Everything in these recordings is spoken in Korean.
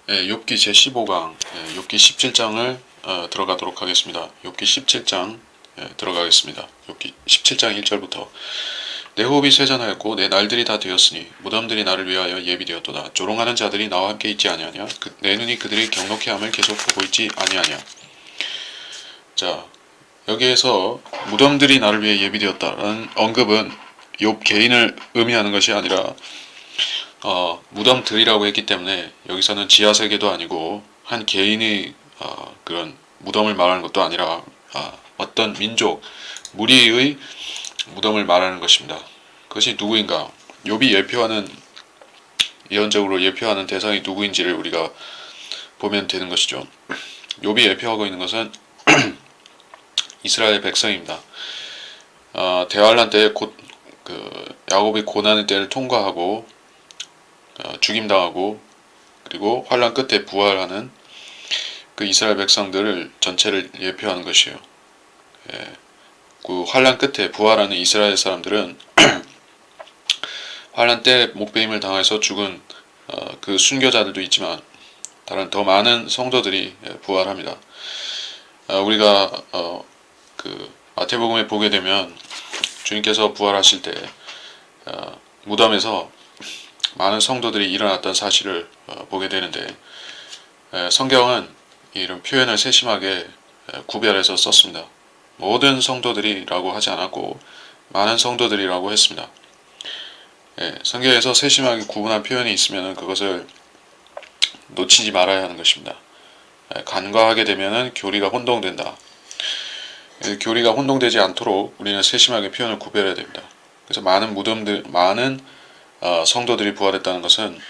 욥기 제15강, 욥기 17장을 들어가도록 하겠습니다. 욥기 17장 들어가겠습니다. 욥기 17장 1절부터 내 호흡이 쇠잔하였고 내 날들이 다 되었으니 무덤들이 나를 위하여 예비되었도다. 조롱하는 자들이 나와 함께 있지 아니하냐? 내 눈이 그들의 경록해함을 계속 보고 있지 아니하냐? 자, 여기에서 무덤들이 나를 위해 예비되었다라는 언급은 욥 개인을 의미하는 것이 아니라 무덤들이라고 했기 때문에 여기서는 지하세계도 아니고 한 개인의 그런 무덤을 말하는 것도 아니라 어떤 민족, 무리의 무덤을 말하는 것입니다. 그것이 누구인가? 욥이 예언적으로 예표하는 대상이 누구인지를 우리가 보면 되는 것이죠. 욥이 예표하고 있는 것은 이스라엘 백성입니다. 대환란 때에 야곱이 고난의 때를 통과하고 죽임당하고 그리고 환란 끝에 부활하는 그 이스라엘 백성들을 전체를 예표하는 것이에요. 그 환란 끝에 부활하는 이스라엘 사람들은 환란 때 목베임을 당해서 죽은 그 순교자들도 있지만 다른 더 많은 성도들이 부활합니다. 우리가 그 마태복음에 보게 되면 주님께서 부활하실 때 무덤에서 많은 성도들이 일어났던 사실을 보게 되는데 성경은 이런 표현을 세심하게 구별해서 썼습니다. 모든 성도들이라고 하지 않았고 많은 성도들이라고 했습니다. 성경에서 세심하게 구분한 표현이 있으면 그것을 놓치지 말아야 하는 것입니다. 간과하게 되면 교리가 혼동된다. 교리가 혼동되지 않도록 우리는 세심하게 표현을 구별해야 됩니다. 그래서 많은 성도들이 부활했다는 것은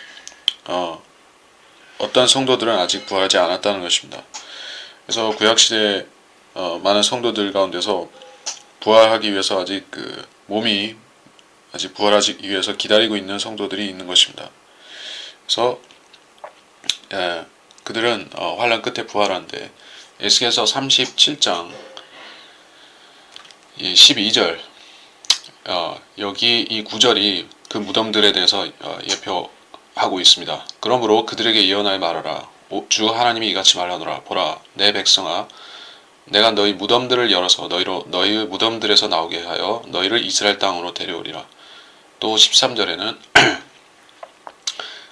어떤 성도들은 아직 부활하지 않았다는 것입니다. 그래서 구약시대 많은 성도들 가운데서 부활하기 위해서 아직 몸이 아직 부활하기 위해서 기다리고 있는 성도들이 있는 것입니다. 그래서 그들은 환란 끝에 부활하는데 에스겔서 37장 12절 여기 이 구절이 그 무덤들에 대해서 예표하고 있습니다. 그러므로 그들에게 예언하여 말하라. 주 하나님이 이같이 말하노라. 보라, 내 백성아, 내가 너희 무덤들을 열어서 너희의 무덤들에서 나오게 하여 너희를 이스라엘 땅으로 데려오리라. 또 13절에는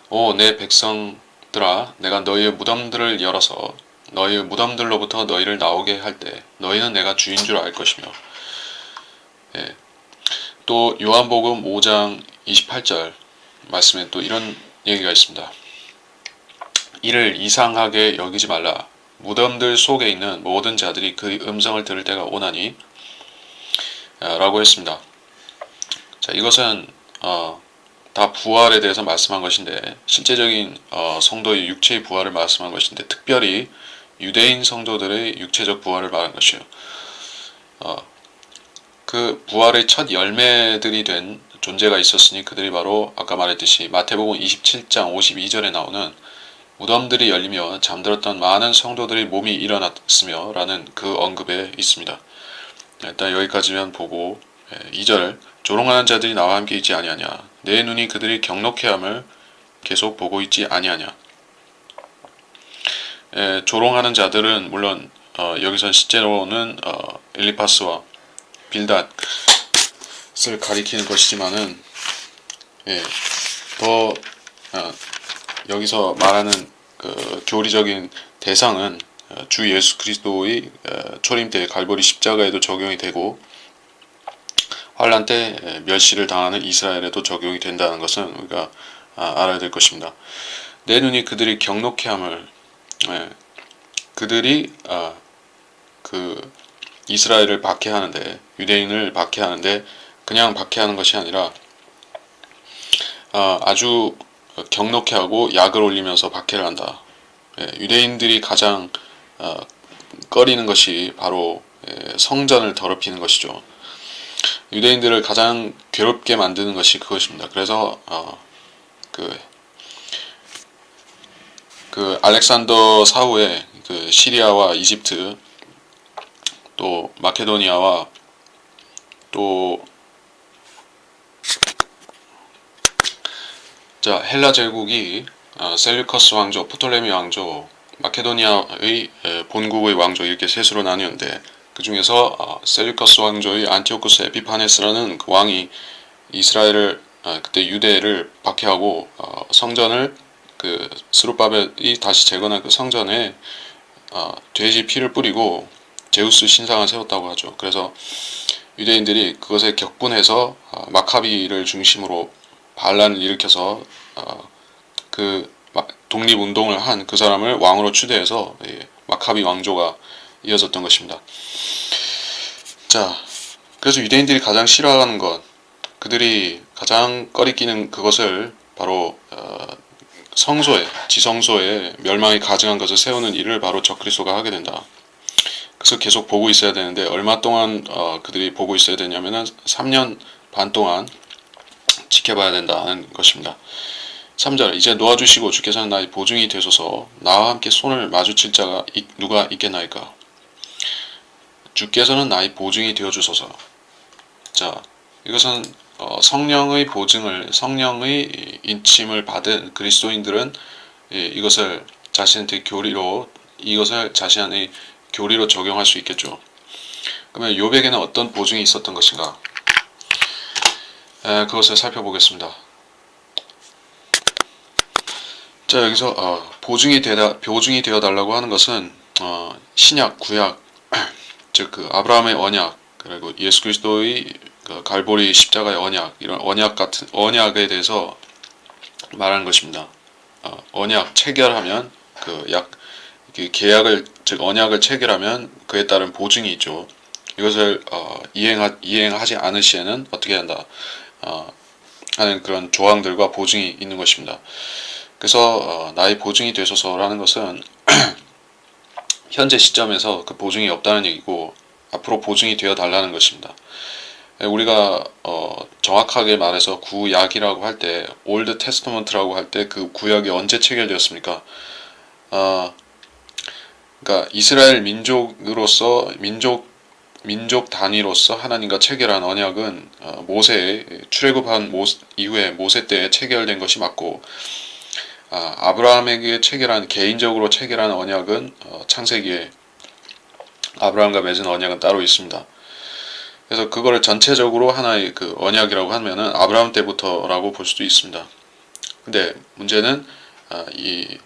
오, 내 백성들아, 내가 너희의 무덤들을 열어서 너희의 무덤들로부터 너희를 나오게 할 때 너희는 내가 주인 줄 알 것이며 또 요한복음 5장 28절 말씀에 또 이런 얘기가 있습니다. 이를 이상하게 여기지 말라. 무덤들 속에 있는 모든 자들이 그의 음성을 들을 때가 오나니 라고 했습니다. 자, 이것은 다 부활에 대해서 말씀한 것인데 실제적인 성도의 육체의 부활을 말씀한 것인데 특별히 유대인 성도들의 육체적 부활을 말한 것이요. 그 부활의 첫 열매들이 된 존재가 있었으니 그들이 바로 아까 말했듯이 마태복음 27장 52절에 나오는 무덤들이 열리며 잠들었던 많은 성도들의 몸이 일어났으며 라는 그 언급에 있습니다. 일단 여기까지만 보고 2절 조롱하는 자들이 나와 함께 있지 아니하냐. 내 눈이 그들이 경록해함을 계속 보고 있지 아니하냐. 조롱하는 자들은 물론 여기선 실제로는 엘리파스와 빌닷을 가리키는 것이지만은 더 여기서 말하는 그 교리적인 대상은 주 예수 그리스도의 초림 때 갈보리 십자가에도 적용이 되고 환란 때 멸시를 당하는 이스라엘에도 적용이 된다는 것은 우리가 알아야 될 것입니다. 내 눈이 그들이 경록해함을 그들이 그 이스라엘을 박해하는데 유대인을 박해하는데 그냥 박해하는 것이 아니라 아주 경록해하고 약을 올리면서 박해를 한다. 유대인들이 가장 꺼리는 것이 바로 성전을 더럽히는 것이죠. 유대인들을 가장 괴롭게 만드는 것이 그것입니다. 그래서 그 알렉산더 사후에 그 시리아와 이집트 또 마케도니아와 또 헬라 제국이 셀류커스 왕조, 프톨레미 왕조, 마케도니아의 본국의 왕조 이렇게 셋으로 나뉘었는데 그 중에서 셀류커스 왕조의 안티오쿠스 에피파네스라는 그 왕이 이스라엘을 그때 유대를 박해하고 성전을 그 스룹바벨이 다시 재건한 그 성전에 돼지 피를 뿌리고 제우스 신상을 세웠다고 하죠. 그래서 유대인들이 그것에 격분해서 마카비를 중심으로 반란을 일으켜서 그 독립운동을 한 그 사람을 왕으로 추대해서 마카비 왕조가 이어졌던 것입니다. 자, 그래서 유대인들이 가장 싫어하는 것, 그들이 가장 꺼리끼는 그것을 바로 성소에, 지성소에 멸망이 가증한 것을 세우는 일을 바로 적그리스도가 하게 된다. 그래서 계속 보고 있어야 되는데 얼마 동안 그들이 보고 있어야 되냐면은 3년 반 동안 지켜봐야 된다는 것입니다. 3절 이제 놓아주시고 주께서는 나의 보증이 되소서 나와 함께 손을 마주칠 자가 누가 있겠나이까. 주께서는 나의 보증이 되어주소서. 자, 이것은 성령의 보증을, 성령의 인침을 받은 그리스도인들은 이것을 자신의 교리로, 이것을 자신의 교리로 적용할 수 있겠죠. 그러면 욥에게는 어떤 보증이 있었던 것인가? 그것을 살펴보겠습니다. 자, 여기서 보증이 되어 달라고 하는 것은 신약, 구약, 즉 그 아브라함의 언약, 그리고 예수 그리스도의 그 갈보리 십자가의 언약, 이런 언약 같은 언약에 대해서 말하는 것입니다. 언약 체결하면 그 계약을, 즉 언약을 체결하면 그에 따른 보증이 있죠. 이것을 이행하지 않을 시에는 어떻게 한다 하는 그런 조항들과 보증이 있는 것입니다. 그래서 나의 보증이 되소서라는 것은 현재 시점에서 그 보증이 없다는 얘기고 앞으로 보증이 되어 달라는 것입니다. 우리가 정확하게 말해서 구약이라고 할 때, 올드 테스터먼트라고 할 때 그 구약이 언제 체결되었습니까? 그러니까 이스라엘 민족으로서 민족 단위로서 하나님과 체결한 언약은 출애굽한 이후에 모세 때에 체결된 것이 맞고, 아브라함에게 개인적으로 체결한 언약은 창세기에 아브라함과 맺은 언약은 따로 있습니다. 그래서 그거를 전체적으로 하나의 그 언약이라고 하면은 아브라함 때부터라고 볼 수도 있습니다. 근데 문제는 이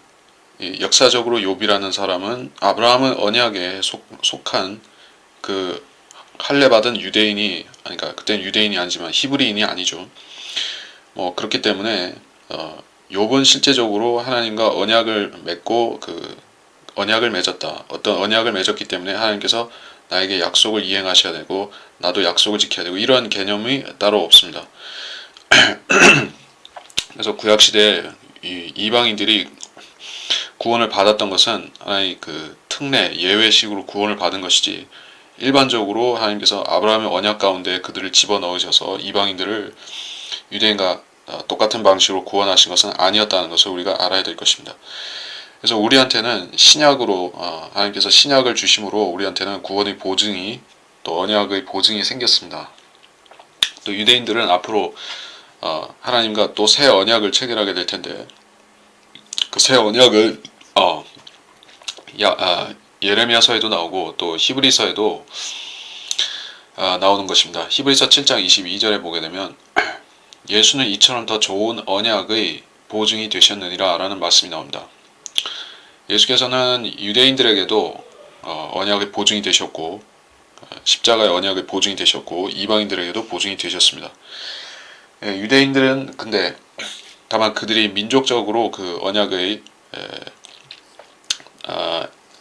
역사적으로 욥이라는 사람은 아브라함은 언약에 속한 그 할례받은 유대인이, 그러니까 그때는 유대인이 아니지만 히브리인이 아니죠. 그렇기 때문에 욥은 실제적으로 하나님과 언약을 맺고 그 언약을 맺었다. 어떤 언약을 맺었기 때문에 하나님께서 나에게 약속을 이행하셔야 되고 나도 약속을 지켜야 되고 이런 개념이 따로 없습니다. 그래서 구약 시대에 이방인들이 구원을 받았던 것은 하나의 그 특례 예외식으로 구원을 받은 것이지, 일반적으로 하나님께서 아브라함의 언약 가운데 그들을 집어넣으셔서 이방인들을 유대인과 똑같은 방식으로 구원하신 것은 아니었다는 것을 우리가 알아야 될 것입니다. 그래서 우리한테는 신약으로 하나님께서 신약을 주심으로 우리한테는 구원의 보증이, 또 언약의 보증이 생겼습니다. 또 유대인들은 앞으로 하나님과 또 새 언약을 체결하게 될 텐데, 그 새 언약을 예레미야서에도 나오고 또 히브리서에도 나오는 것입니다. 히브리서 7장 22절에 보게 되면 예수는 이처럼 더 좋은 언약의 보증이 되셨느니라 라는 말씀이 나옵니다. 예수께서는 유대인들에게도 언약의 보증이 되셨고, 십자가의 언약의 보증이 되셨고, 이방인들에게도 보증이 되셨습니다. 유대인들은 근데 다만 그들이 민족적으로 그 언약의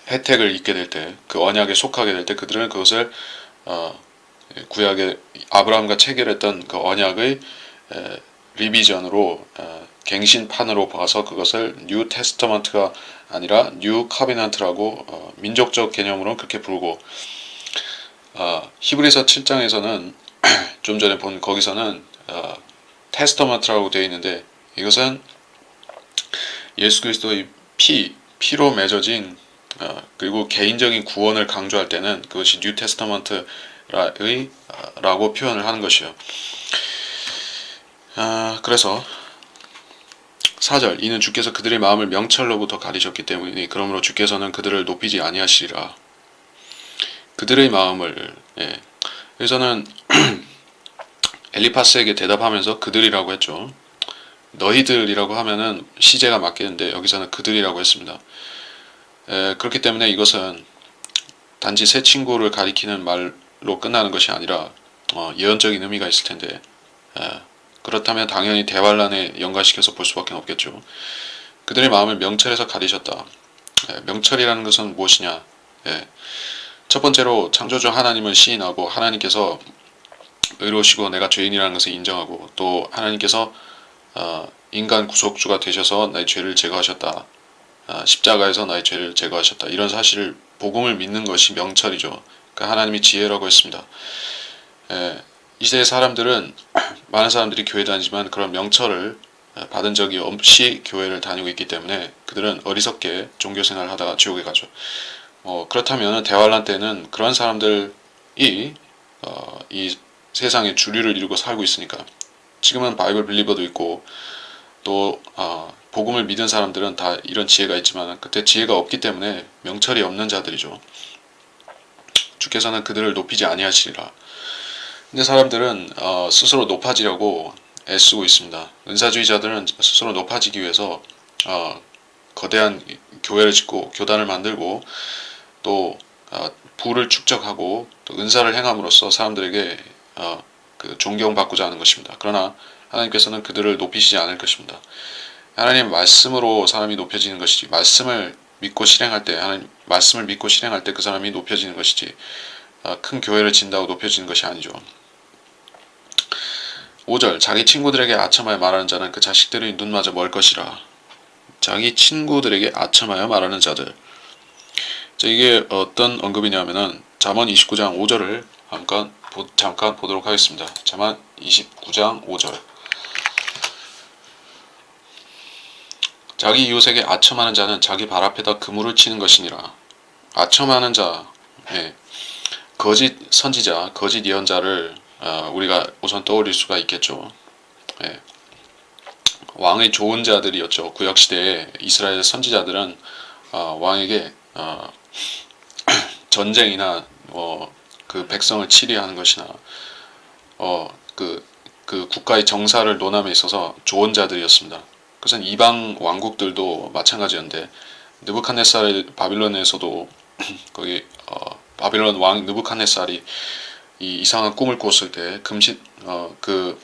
혜택을 입게 될 때, 그 언약에 속하게 될 때 그들은 그것을 구약의 아브라함과 체결했던 그 언약의 리비전으로 갱신판으로 봐서 그것을 뉴 테스터먼트가 아니라 뉴 카비넌트라고 민족적 개념으로 그렇게 부르고, 히브리서 7장에서는 좀 전에 본 거기서는 테스터먼트라고 되어 있는데, 이것은 예수 그리스도의 피로 맺어진 그리고 개인적인 구원을 강조할 때는 그것이 뉴 테스터먼트의 라고 표현을 하는 것이요. 그래서 4절 이는 주께서 그들의 마음을 명철로부터 가리셨기 때문이니 그러므로 주께서는 그들을 높이지 아니하시리라. 그들의 마음을 여기서는 엘리파스에게 대답하면서 그들이라고 했죠. 너희들이라고 하면은 시제가 맞겠는데 여기서는 그들이라고 했습니다. 그렇기 때문에 이것은 단지 새 친구를 가리키는 말로 끝나는 것이 아니라 예언적인 의미가 있을 텐데 그렇다면 당연히 대환란에 연관시켜서 볼 수밖에 없겠죠. 그들의 마음을 명철에서 가리셨다. 명철이라는 것은 무엇이냐? 첫 번째로 창조주 하나님을 시인하고 하나님께서 의로우시고 내가 죄인이라는 것을 인정하고 또 하나님께서 인간 구속주가 되셔서 나의 죄를 제거하셨다. 십자가에서 나의 죄를 제거하셨다. 이런 사실을 복음을 믿는 것이 명철이죠. 그러니까 하나님이 지혜라고 했습니다. 이 시대의 사람들은 많은 사람들이 교회 다니지만 그런 명철을 받은 적이 없이 교회를 다니고 있기 때문에 그들은 어리석게 종교생활을 하다가 지옥에 가죠. 그렇다면 대환란 때는 그런 사람들이 이 세상의 주류를 이루고 살고 있으니까 지금은 바이블 빌리버도 있고 또 복음을 믿은 사람들은 다 이런 지혜가 있지만 그때 지혜가 없기 때문에 명철이 없는 자들이죠. 주께서는 그들을 높이지 아니하시리라. 근데 사람들은 스스로 높아지려고 애쓰고 있습니다. 은사주의자들은 스스로 높아지기 위해서 거대한 교회를 짓고 교단을 만들고 또 부를 축적하고 또 은사를 행함으로써 사람들에게 그 존경받고자 하는 것입니다. 그러나 하나님께서는 그들을 높이시지 않을 것입니다. 하나님 말씀으로 사람이 높여지는 것이지 말씀을 믿고 실행할 때 하나님 말씀을 믿고 실행할 때 그 사람이 높여지는 것이지 큰 교회를 진다고 높여지는 것이 아니죠. 5절 자기 친구들에게 아첨하여 말하는 자는 그 자식들의 눈마저 멀 것이라. 자기 친구들에게 아첨하여 말하는 자들. 이게 어떤 언급이냐면은 잠언 29장 5절을 잠깐 보도록 하겠습니다. 잠언 29장 5절. 자기 이웃에게 아첨하는 자는 자기 발 앞에다 그물을 치는 것이니라. 아첨하는 자, 거짓 선지자, 거짓 예언자를 우리가 우선 떠올릴 수가 있겠죠. 왕의 좋은 자들이었죠. 구약시대에 이스라엘 선지자들은 왕에게 전쟁이나 그 백성을 치리하는 것이나 그 국가의 정사를 논함에 있어서 좋은 자들이었습니다. 그것은 이방 왕국들도 마찬가지였는데 느부갓네살 바빌론에서도 거기 바빌론 왕 느부갓네살이 이 이상한 꿈을 꿨을 때 그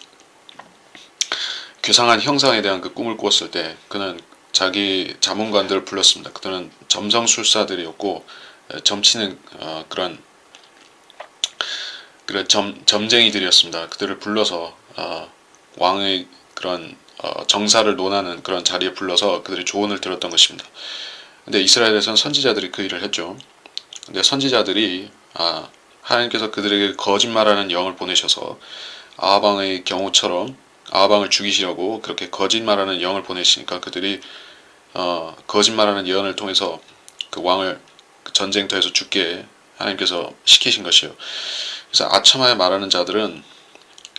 괴상한 형상에 대한 그 꿈을 꿨을 때 그는 자기 자문관들을 불렀습니다. 그들은 점성술사들이었고 점치는 그런 점쟁이들이었습니다. 그들을 불러서 왕의 그런 정사를 논하는 그런 자리에 불러서 그들의 조언을 들었던 것입니다. 근데 이스라엘에서는 선지자들이 그 일을 했죠. 근데 선지자들이 하나님께서 그들에게 거짓말하는 영을 보내셔서 아하방의 경우처럼 아하방을 죽이시려고 그렇게 거짓말하는 영을 보내시니까 그들이 거짓말하는 예언을 통해서 그 왕을 전쟁터에서 죽게 하나님께서 시키신 것이요. 그래서 아첨하여 말하는 자들은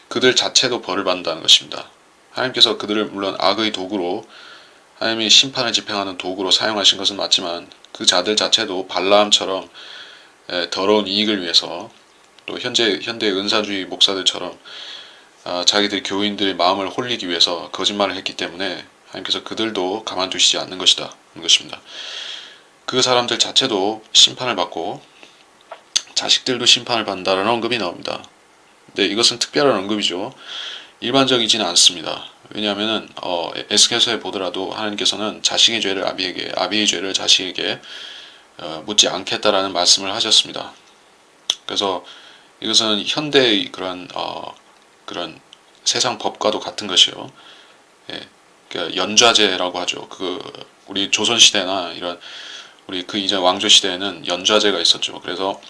그들 자체도 벌을 받는다는 것입니다. 하나님께서 그들을 물론 악의 도구로 하나님이 심판을 집행하는 도구로 사용하신 것은 맞지만 그 자들 자체도 발라함처럼 더러운 이익을 위해서 또 현대 은사주의 목사들처럼 자기들 교인들의 마음을 홀리기 위해서 거짓말을 했기 때문에 하나님께서 그들도 가만두시지 않는 것이다. 것입니다. 그 사람들 자체도 심판을 받고 자식들도 심판을 받는다라는 언급이 나옵니다. 근데 이것은 특별한 언급이죠. 일반적이지는 않습니다. 왜냐하면 에스겔서에 보더라도 하나님께서는 자식의 죄를 아비에게, 아비의 죄를 자식에게 묻지 않겠다라는 말씀을 하셨습니다. 그래서 이것은 현대의 그런 세상 법과도 같은 것이요. 그러니까 연좌제라고 하죠. 우리 조선 시대나 이런 우리 그 이전 왕조 시대에는 연좌제가 있었죠. 그래서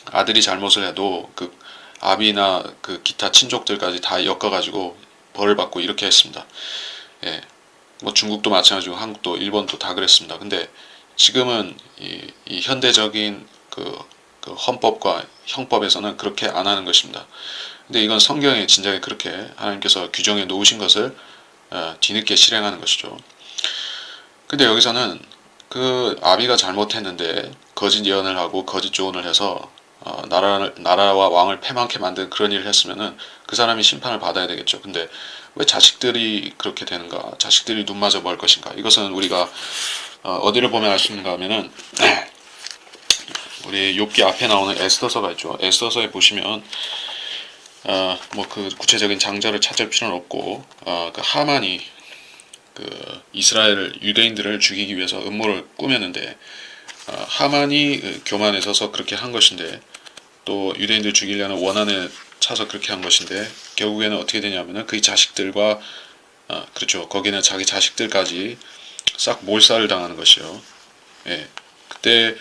아들이 잘못을 해도 그 아비나 그 기타 친족들까지 다 엮어가지고 벌을 받고 이렇게 했습니다. 뭐 중국도 마찬가지고 한국도 일본도 다 그랬습니다. 근데 지금은 이 현대적인 그 헌법과 형법에서는 그렇게 안 하는 것입니다. 근데 이건 성경에 진작에 그렇게 하나님께서 규정해 놓으신 것을 뒤늦게 실행하는 것이죠. 근데 여기서는 그 아비가 잘못했는데 거짓 예언을 하고 거짓 조언을 해서 나라와 왕을 패망케 만든 그런 일을 했으면은 그 사람이 심판을 받아야 되겠죠. 근데 왜 자식들이 그렇게 되는가? 자식들이 눈 맞아 멀 것인가? 이것은 우리가 어디를 보면 알 수 있는가 하면은 우리 욥기 앞에 나오는 에스더서가 있죠. 에스더서에 보시면 뭐 그 구체적인 장자를 찾을 필요는 없고 그 하만이 그 이스라엘 유대인들을 죽이기 위해서 음모를 꾸몄는데 하만이 교만해서서 그렇게 한 것인데 또 유대인들 죽이려는 원한에 차서 그렇게 한 것인데 결국에는 어떻게 되냐면은 그의 자식들과 그렇죠. 거기는 자기 자식들까지 싹 몰살을 당하는 것이요. 예. 그때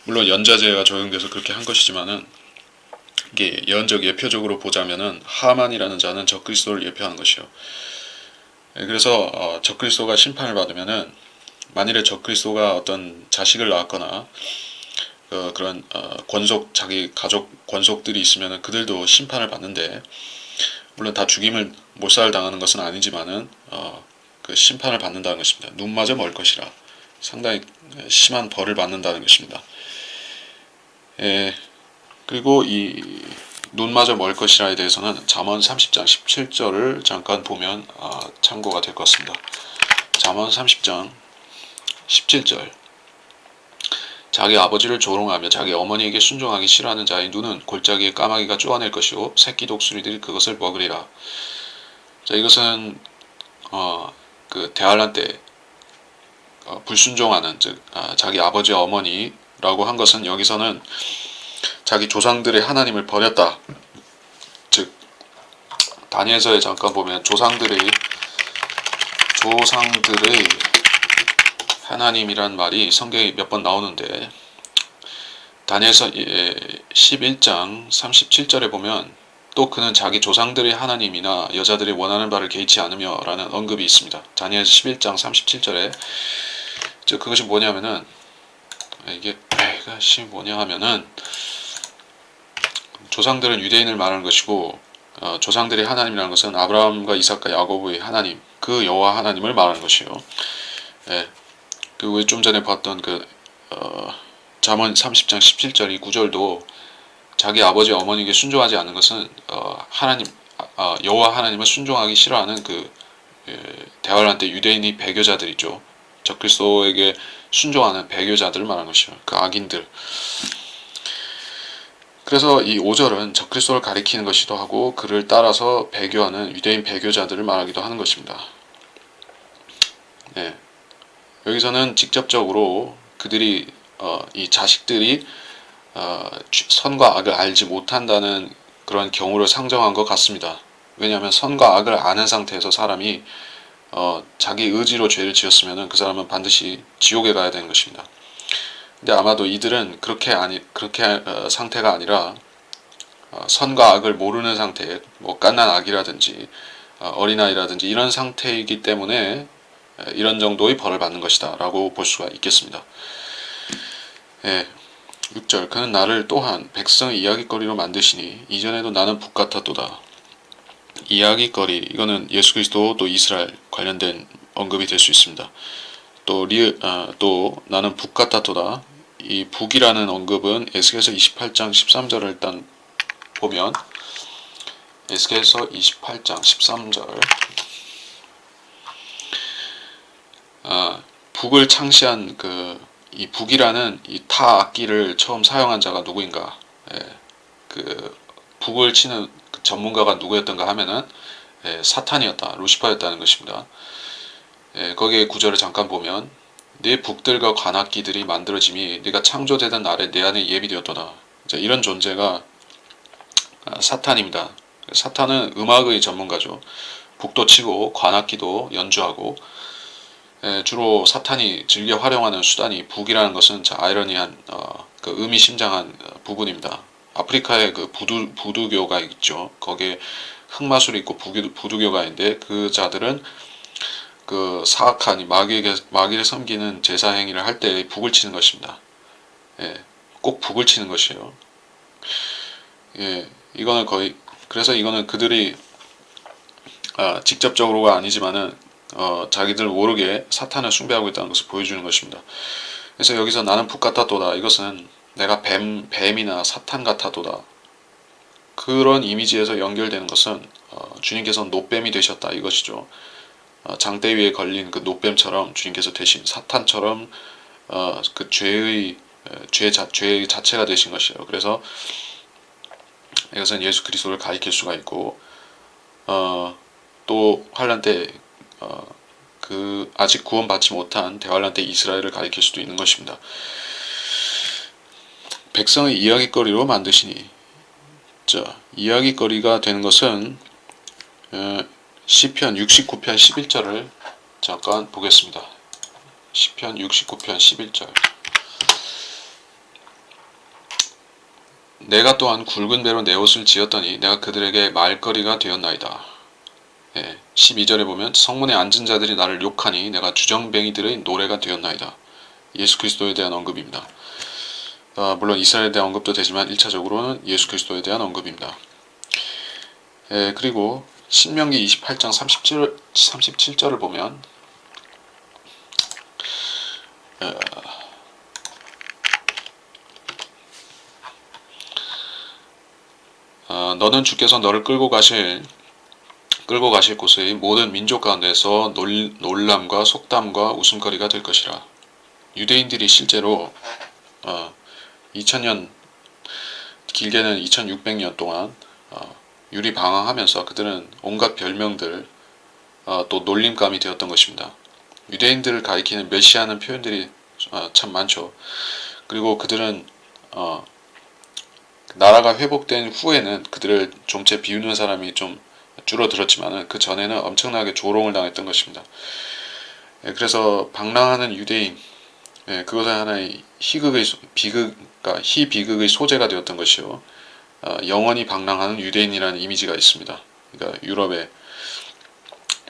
물론 연자제가 적용돼서 그렇게 한 것이지만은 이게 예언적 예표적으로 보자면은 하만이라는 자는 적그리스도를 예표하는 것이요. 예, 그래서 적그리스도가 심판을 받으면은 만일에 적그리스도가 어떤 자식을 낳았거나 그런 권속 자기 가족 권속들이 있으면은 그들도 심판을 받는데 물론 다 죽임을 몰살 당하는 것은 아니지만은 그 심판을 받는다는 것입니다. 눈마저 멀 것이라 상당히 심한 벌을 받는다는 것입니다. 예, 그리고 이 눈마저 멀 것이라에 대해서는 잠언 30장 17절을 잠깐 보면 참고가 될 것 같습니다. 잠언 30장 17절 자기 아버지를 조롱하며 자기 어머니에게 순종하기 싫어하는 자의 눈은 골짜기에 까마귀가 쪼아낼 것이요 새끼 독수리들이 그것을 먹으리라. 자, 이것은 그 대환란 때 불순종하는 즉 자기 아버지 어머니라고 한 것은 여기서는 자기 조상들의 하나님을 버렸다. 즉 다니엘서에 잠깐 보면 조상들의 하나님이란 말이 성경에 몇 번 나오는데 다니엘서 11장 37절에 보면 또 그는 자기 조상들의 하나님이나 여자들이 원하는 바를 개의치 않으며 라는 언급이 있습니다. 다니엘서 11장 37절에 즉 그것이 뭐냐면은 이것이 뭐냐 하면은 조상들은 유대인을 말하는 것이고 조상들의 하나님이라는 것은 아브라함과 이삭과 야고보의 하나님 그 여호와 하나님을 말하는 것이요. 예. 그 좀 전에 봤던 그 잠언 30장 17절 이 구절도 자기 아버지 어머니에게 순종하지 않는 것은 하나님 여호와 하나님을 순종하기 싫어하는 그 대환란 때 유대인이 배교자들이죠. 적그리스도에게 순종하는 배교자들을 말하는 것이요. 그 악인들. 그래서 이 5절은 적그리스도를 가리키는 것이기도 하고 그를 따라서 배교하는 유대인 배교자들을 말하기도 하는 것입니다. 네. 여기서는 직접적으로 그들이 이 자식들이 선과 악을 알지 못한다는 그런 경우를 상정한 것 같습니다. 왜냐하면 선과 악을 아는 상태에서 사람이 자기 의지로 죄를 지었으면 그 사람은 반드시 지옥에 가야 되는 것입니다. 근데 아마도 이들은 그렇게 상태가 아니라 선과 악을 모르는 상태, 뭐 갓난 아기라든지 어린아이라든지 이런 상태이기 때문에 이런 정도의 벌을 받는 것이다 라고 볼 수가 있겠습니다. 예, 6절 그는 나를 또한 백성의 이야기거리로 만드시니 이전에도 나는 북 같았도다. 이야기거리 이거는 예수 그리스도 또 이스라엘 관련된 언급이 될 수 있습니다. 또 나는 북 같았도다. 이 북이라는 언급은 에스겔서 28장 13절을 일단 보면 에스겔서 28장 13절 북을 창시한 이 북이라는 이 타 악기를 처음 사용한 자가 누구인가? 그 북을 치는 그 전문가가 누구였던가 하면은 사탄이었다, 루시퍼였다는 것입니다. 거기에 구절을 잠깐 보면 네 북들과 관악기들이 만들어짐이 네가 창조되던 날에 내 안에 예비되었도다. 이런 존재가 사탄입니다. 사탄은 음악의 전문가죠. 북도 치고 관악기도 연주하고 주로 사탄이 즐겨 활용하는 수단이 북이라는 것은 아이러니한 그 의미심장한 부분입니다. 아프리카에 그 부두교가 있죠. 거기에 흑마술이 있고 부두교가 있는데 그 자들은 그 사악한 마귀를 섬기는 제사 행위를 할 때 북을 치는 것입니다. 꼭 북을 치는 것이에요. 이거는 그래서 이거는 그들이 직접적으로가 아니지만은 자기들 모르게 사탄을 숭배하고 있다는 것을 보여주는 것입니다. 그래서 여기서 나는 북 같아도다, 이것은 내가 뱀이나 사탄 같아도다, 그런 이미지에서 연결되는 것은 주님께서 노뱀이 되셨다 이것이죠. 장대 위에 걸린 그 노뱀처럼 주님께서 대신 사탄처럼 그 죄의 자체가 되신 것이에요. 그래서 이것은 예수 그리스도를 가리킬 수가 있고, 또 환란 때 그 아직 구원받지 못한 대환란 때 이스라엘을 가리킬 수도 있는 것입니다. 백성의 이야기거리로 만드시니, 자, 이야기거리가 되는 것은 시편 69편 11절을 잠깐 보겠습니다. 시편 69편 11절. 내가 또한 굵은 배로 내 옷을 지었더니 내가 그들에게 말거리가 되었나이다. 12절에 보면 성문에 앉은 자들이 나를 욕하니 내가 주정뱅이들의 노래가 되었나이다. 예수 그리스도에 대한 언급입니다. 물론 이스라엘에 대한 언급도 되지만 1차적으로는 예수 그리스도에 대한 언급입니다. 그리고 신명기 28장 37절을 보면 너는 주께서 너를 끌고 가실 곳의 모든 민족 가운데서 놀람과 속담과 웃음거리가 될 것이라. 유대인들이 실제로 2000년, 길게는 2600년 동안 유리 방황하면서 그들은 온갖 별명들, 또 놀림감이 되었던 것입니다. 유대인들을 가리키는 멸시하는 표현들이 참 많죠. 그리고 그들은 나라가 회복된 후에는 그들을 좀채 비우는 사람이 좀 줄어들었지만 그 전에는 엄청나게 조롱을 당했던 것입니다. 그래서 방랑하는 유대인, 그것은 하나의 희비극의 소재가 되었던 것이요, 영원히 방랑하는 유대인이라는 이미지가 있습니다. 그러니까 유럽의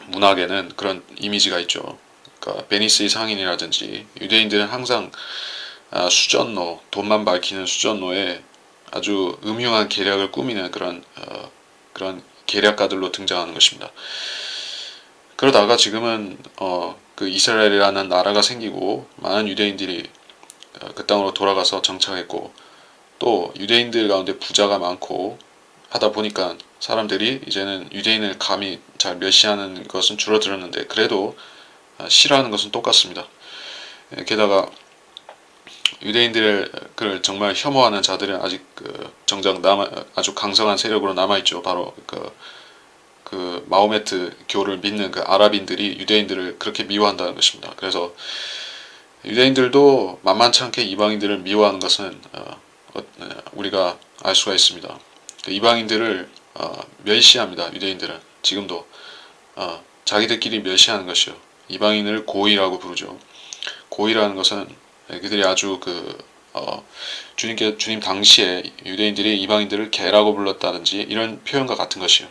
문학에는 그런 이미지가 있죠. 그러니까 베니스의 상인이라든지, 유대인들은 항상 수전노, 돈만 밝히는 수전노에 아주 음흉한 계략을 꾸미는 그런 계략가들로 등장하는 것입니다. 그러다가 지금은 그 이스라엘이라는 나라가 생기고 많은 유대인들이 그 땅으로 돌아가서 정착했고, 또 유대인들 가운데 부자가 많고 하다 보니까 사람들이 이제는 유대인을 감히 잘 멸시하는 것은 줄어들었는데, 그래도 싫어하는 것은 똑같습니다. 게다가 유대인들을 정말 혐오하는 자들은 아직 정작 아주 강성한 세력으로 남아있죠. 바로 그 마호메트 교를 믿는 그 아랍인들이 유대인들을 그렇게 미워한다는 것입니다. 그래서 유대인들도 만만치 않게 이방인들을 미워하는 것은 우리가 알 수가 있습니다. 이방인들을 멸시합니다. 유대인들은 지금도 자기들끼리 멸시하는 것이요, 이방인을 고이라고 부르죠. 고이라는 것은 그들이 아주 주님 당시에 유대인들이 이방인들을 개라고 불렀다든지 이런 표현과 같은 것이요.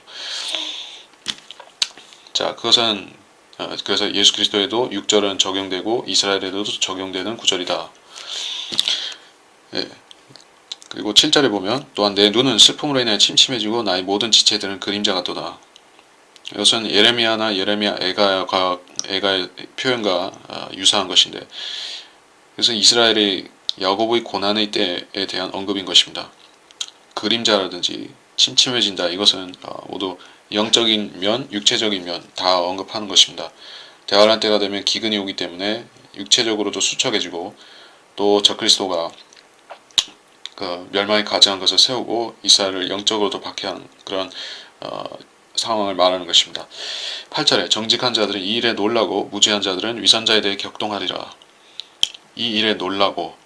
자, 그것은 그래서 예수 그리스도에도 6절은 적용되고 이스라엘에도 적용되는 구절이다. 그리고 7절에 보면 또한 내 눈은 슬픔으로 인해 침침해지고 나의 모든 지체들은 그림자 같도다. 이것은 예레미야나 에가의 표현과 유사한 것인데, 그래서 이스라엘의 야곱의 고난의 때에 대한 언급인 것입니다. 그림자라든지 침침해진다, 이것은 모두 영적인 면, 육체적인 면 다 언급하는 것입니다. 대환란 때가 되면 기근이 오기 때문에 육체적으로도 수척해지고, 또 적그리스도가 멸망에 가증한 것을 세우고 이스라엘을 영적으로도 박해하는 그런 상황을 말하는 것입니다. 8절에 정직한 자들은 이 일에 놀라고 무지한 자들은 위선자에 대해 격동하리라. 이 일에 놀라고,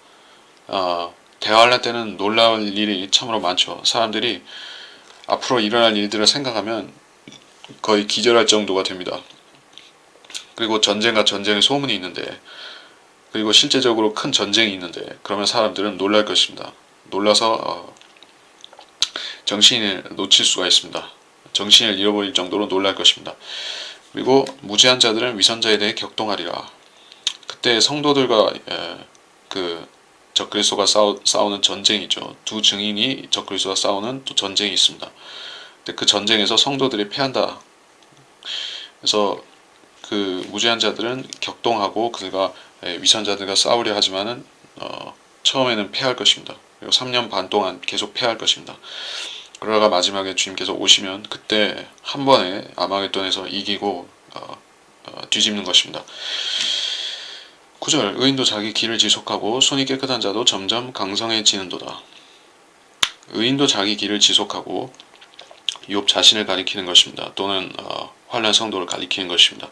대환란 때는 놀라울 일이 참으로 많죠. 사람들이 앞으로 일어날 일들을 생각하면 거의 기절할 정도가 됩니다. 그리고 전쟁과 전쟁의 소문이 있는데, 그리고 실제적으로 큰 전쟁이 있는데, 그러면 사람들은 놀랄 것입니다. 놀라서 정신을 놓칠 수가 있습니다. 정신을 잃어버릴 정도로 놀랄 것입니다. 그리고 무지한 자들은 위선자에 대해 격동하리라. 그때 성도들과 그 적그리스도가 싸우는 전쟁이죠. 두 증인이 적그리스도와 싸우는 또 전쟁이 있습니다. 근데 그 전쟁에서 성도들이 패한다. 그래서 그 무죄한 자들은 격동하고 그들과 위선자들과 싸우려 하지만은 처음에는 패할 것입니다. 그리고 3년 반 동안 계속 패할 것입니다. 그러다가 마지막에 주님께서 오시면 그때 한 번에 아마겟돈에서 이기고 뒤집는 것입니다. 9절 의인도 자기 길을 지속하고 손이 깨끗한 자도 점점 강성해지는도다. 의인도 자기 길을 지속하고 욥 자신을 가리키는 것입니다. 또는 환난 성도를 가리키는 것입니다.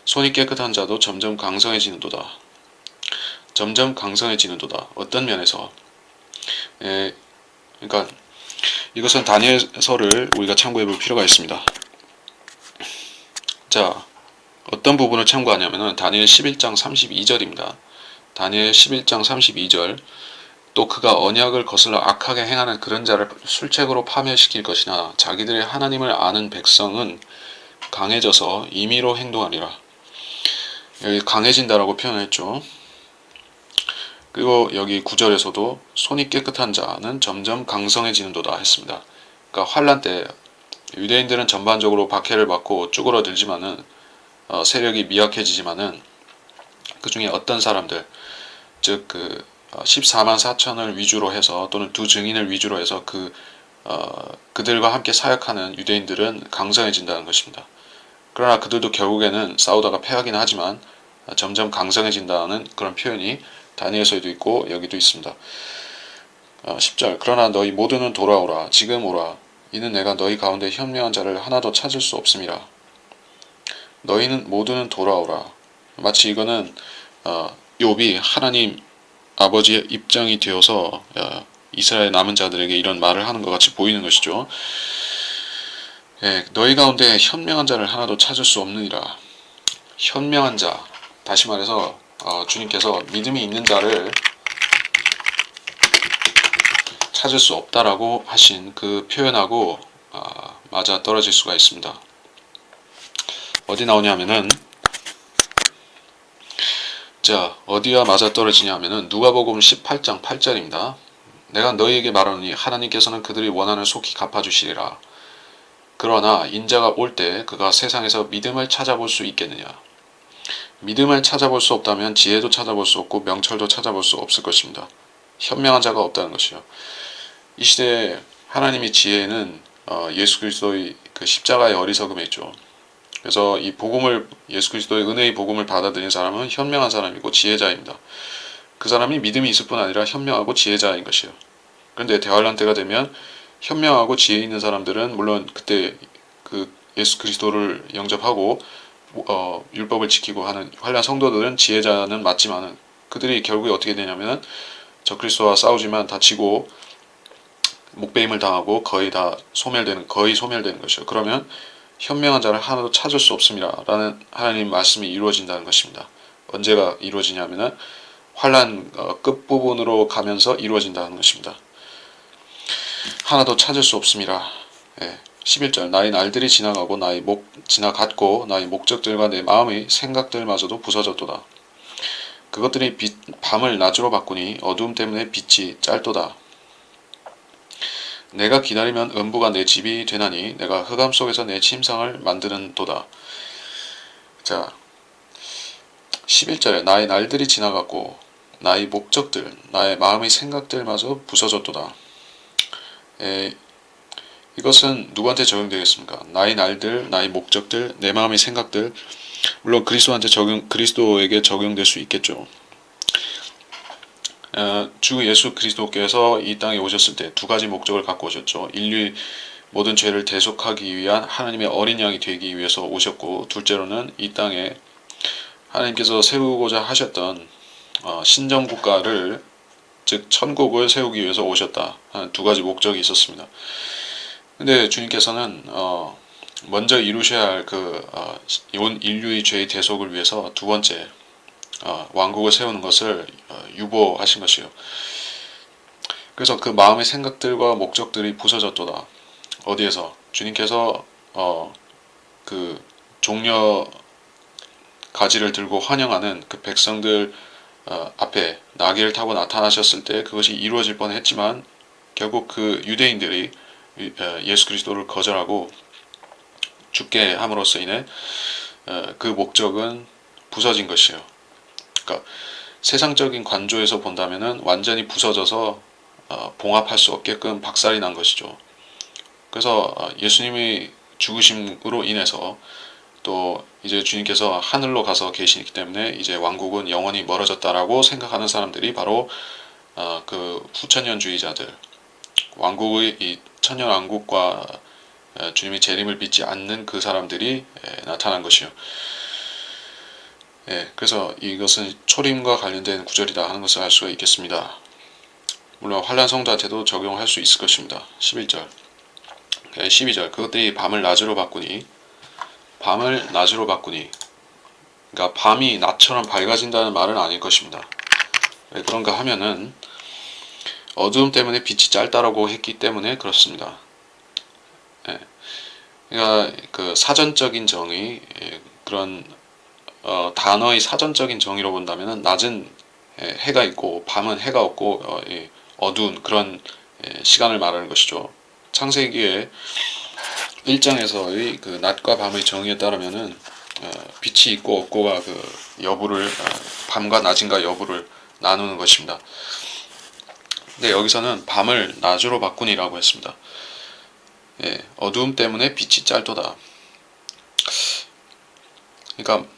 손이 깨끗한 자도 점점 강성해지는도다. 점점 강성해지는도다. 어떤 면에서? 그러니까 이것은 다니엘서를 우리가 참고해 볼 필요가 있습니다. 자, 어떤 부분을 참고하냐면은 다니엘 11장 32절입니다. 다니엘 11장 32절. 또 그가 언약을 거슬러 악하게 행하는 그런 자를 술책으로 파멸시킬 것이나 자기들의 하나님을 아는 백성은 강해져서 임의로 행동하리라. 여기 강해진다라고 표현했죠. 그리고 여기 9절에서도 손이 깨끗한 자는 점점 강성해지는도다 했습니다. 그러니까 환란 때 유대인들은 전반적으로 박해를 받고 쭈그러들지만은 세력이 미약해지지만은 그 중에 어떤 사람들, 즉 14만 4천을 위주로 해서 또는 두 증인을 위주로 해서 그들과 함께 사역하는 유대인들은 강성해진다는 것입니다. 그러나 그들도 결국에는 싸우다가 패하긴 하지만 점점 강성해진다는 그런 표현이 다니엘서에도 있고 여기도 있습니다. 10절 그러나 너희 모두는 돌아오라 지금 오라 이는 내가 너희 가운데 현명한 자를 하나도 찾을 수 없음이라. 너희는 모두는 돌아오라. 마치 이거는 욥이 하나님 아버지의 입장이 되어서 이스라엘 남은 자들에게 이런 말을 하는 것 같이 보이는 것이죠. 너희 가운데 현명한 자를 하나도 찾을 수 없느니라. 현명한 자, 다시 말해서 주님께서 믿음이 있는 자를 찾을 수 없다라고 하신 그 표현하고 맞아 떨어질 수가 있습니다. 어디 나오냐면은 자, 어디와 맞아떨어지냐 하면은 누가복음 18장 8절입니다. 내가 너희에게 말하노니 하나님께서는 그들이 원한을 속히 갚아주시리라. 그러나 인자가 올 때 그가 세상에서 믿음을 찾아볼 수 있겠느냐. 믿음을 찾아볼 수 없다면 지혜도 찾아볼 수 없고 명철도 찾아볼 수 없을 것입니다. 현명한 자가 없다는 것이요. 이 시대에 하나님의 지혜는 예수 그리스도의 그 십자가의 어리석음에 있죠. 그래서 이 복음을 예수 그리스도의 은혜의 복음을 받아들인 사람은 현명한 사람이고 지혜자입니다. 그 사람이 믿음이 있을 뿐 아니라 현명하고 지혜자인 것이에요. 그런데 대환란 때가 되면 현명하고 지혜 있는 사람들은 물론 그때 그 예수 그리스도를 영접하고 율법을 지키고 하는 환란 성도들은 지혜자는 맞지만은 그들이 결국에 어떻게 되냐면은 적그리스도와 싸우지만 다 지고 목배임을 당하고 거의 소멸되는 것이요. 그러면 현명한 자를 하나도 찾을 수 없습니다. 라는 하나님 말씀이 이루어진다는 것입니다. 언제가 이루어지냐면은 환란 끝부분으로 가면서 이루어진다는 것입니다. 하나도 찾을 수 없습니다. 11절 나의 날들이 지나갔고 나의 목적들과 내 마음의 생각들마저도 부서졌도다. 그것들이 밤을 낮으로 바꾸니 어두움 때문에 빛이 짧도다. 내가 기다리면 음부가 내 집이 되나니 내가 흑암 속에서 내 침상을 만드는도다. 자, 11절에 나의 날들이 지나갔고 나의 목적들, 나의 마음의 생각들마저 부서졌도다. 이것은 누구한테 적용되겠습니까? 나의 날들, 나의 목적들, 내 마음의 생각들. 물론 그리스도에게 적용될 수 있겠죠. 주 예수 그리스도께서 이 땅에 오셨을 때 두 가지 목적을 갖고 오셨죠. 인류의 모든 죄를 대속하기 위한 하나님의 어린 양이 되기 위해서 오셨고, 둘째로는 이 땅에 하나님께서 세우고자 하셨던 신정국가를, 즉 천국을 세우기 위해서 오셨다 하는 두 가지 목적이 있었습니다. 근데 주님께서는 먼저 이루셔야 할 온 인류의 죄의 대속을 위해서 두 번째 왕국을 세우는 것을 유보하신 것이요. 그래서 그 마음의 생각들과 목적들이 부서졌도다. 어디에서? 주님께서 그 종려 가지를 들고 환영하는 그 백성들 앞에 나귀를 타고 나타나셨을 때 그것이 이루어질 뻔했지만 결국 그 유대인들이 예수 그리스도를 거절하고 죽게 함으로써 인해 그 목적은 부서진 것이에요. 그러니까 세상적인 관조에서 본다면은 완전히 부서져서 봉합할 수 없게끔 박살이 난 것이죠. 그래서 예수님이 죽으심으로 인해서 또 이제 주님께서 하늘로 가서 계시기 때문에 이제 왕국은 영원히 멀어졌다라고 생각하는 사람들이 바로 그 후천년주의자들, 왕국의 이 천년왕국과 주님의 재림을 믿지 않는 그 사람들이 나타난 것이요. 그래서 이것은 초림과 관련된 구절이다 하는 것을 알 수가 있겠습니다. 물론 환란 성도한테도 적용할 수 있을 것입니다. 11절, 12절, 그것들이 밤을 낮으로 바꾸니, 밤을 낮으로 바꾸니, 그러니까 밤이 낮처럼 밝아진다는 말은 아닐 것입니다. 왜 그런가 하면은 어두움 때문에 빛이 짧다라고 했기 때문에 그렇습니다. 그러니까 그 사전적인 정의, 그런 단어의 사전적인 정의로 본다면은 낮은 해가 있고 밤은 해가 없고 어두운 그런 시간을 말하는 것이죠. 창세기에 1장에서의 그 낮과 밤의 정의에 따르면은 빛이 있고 없고가 그 여부를 밤과 낮인가 여부를 나누는 것입니다. 근데 여기서는 밤을 낮으로 바꾸니라고 했습니다. 어두움 때문에 빛이 짧도다. 그러니까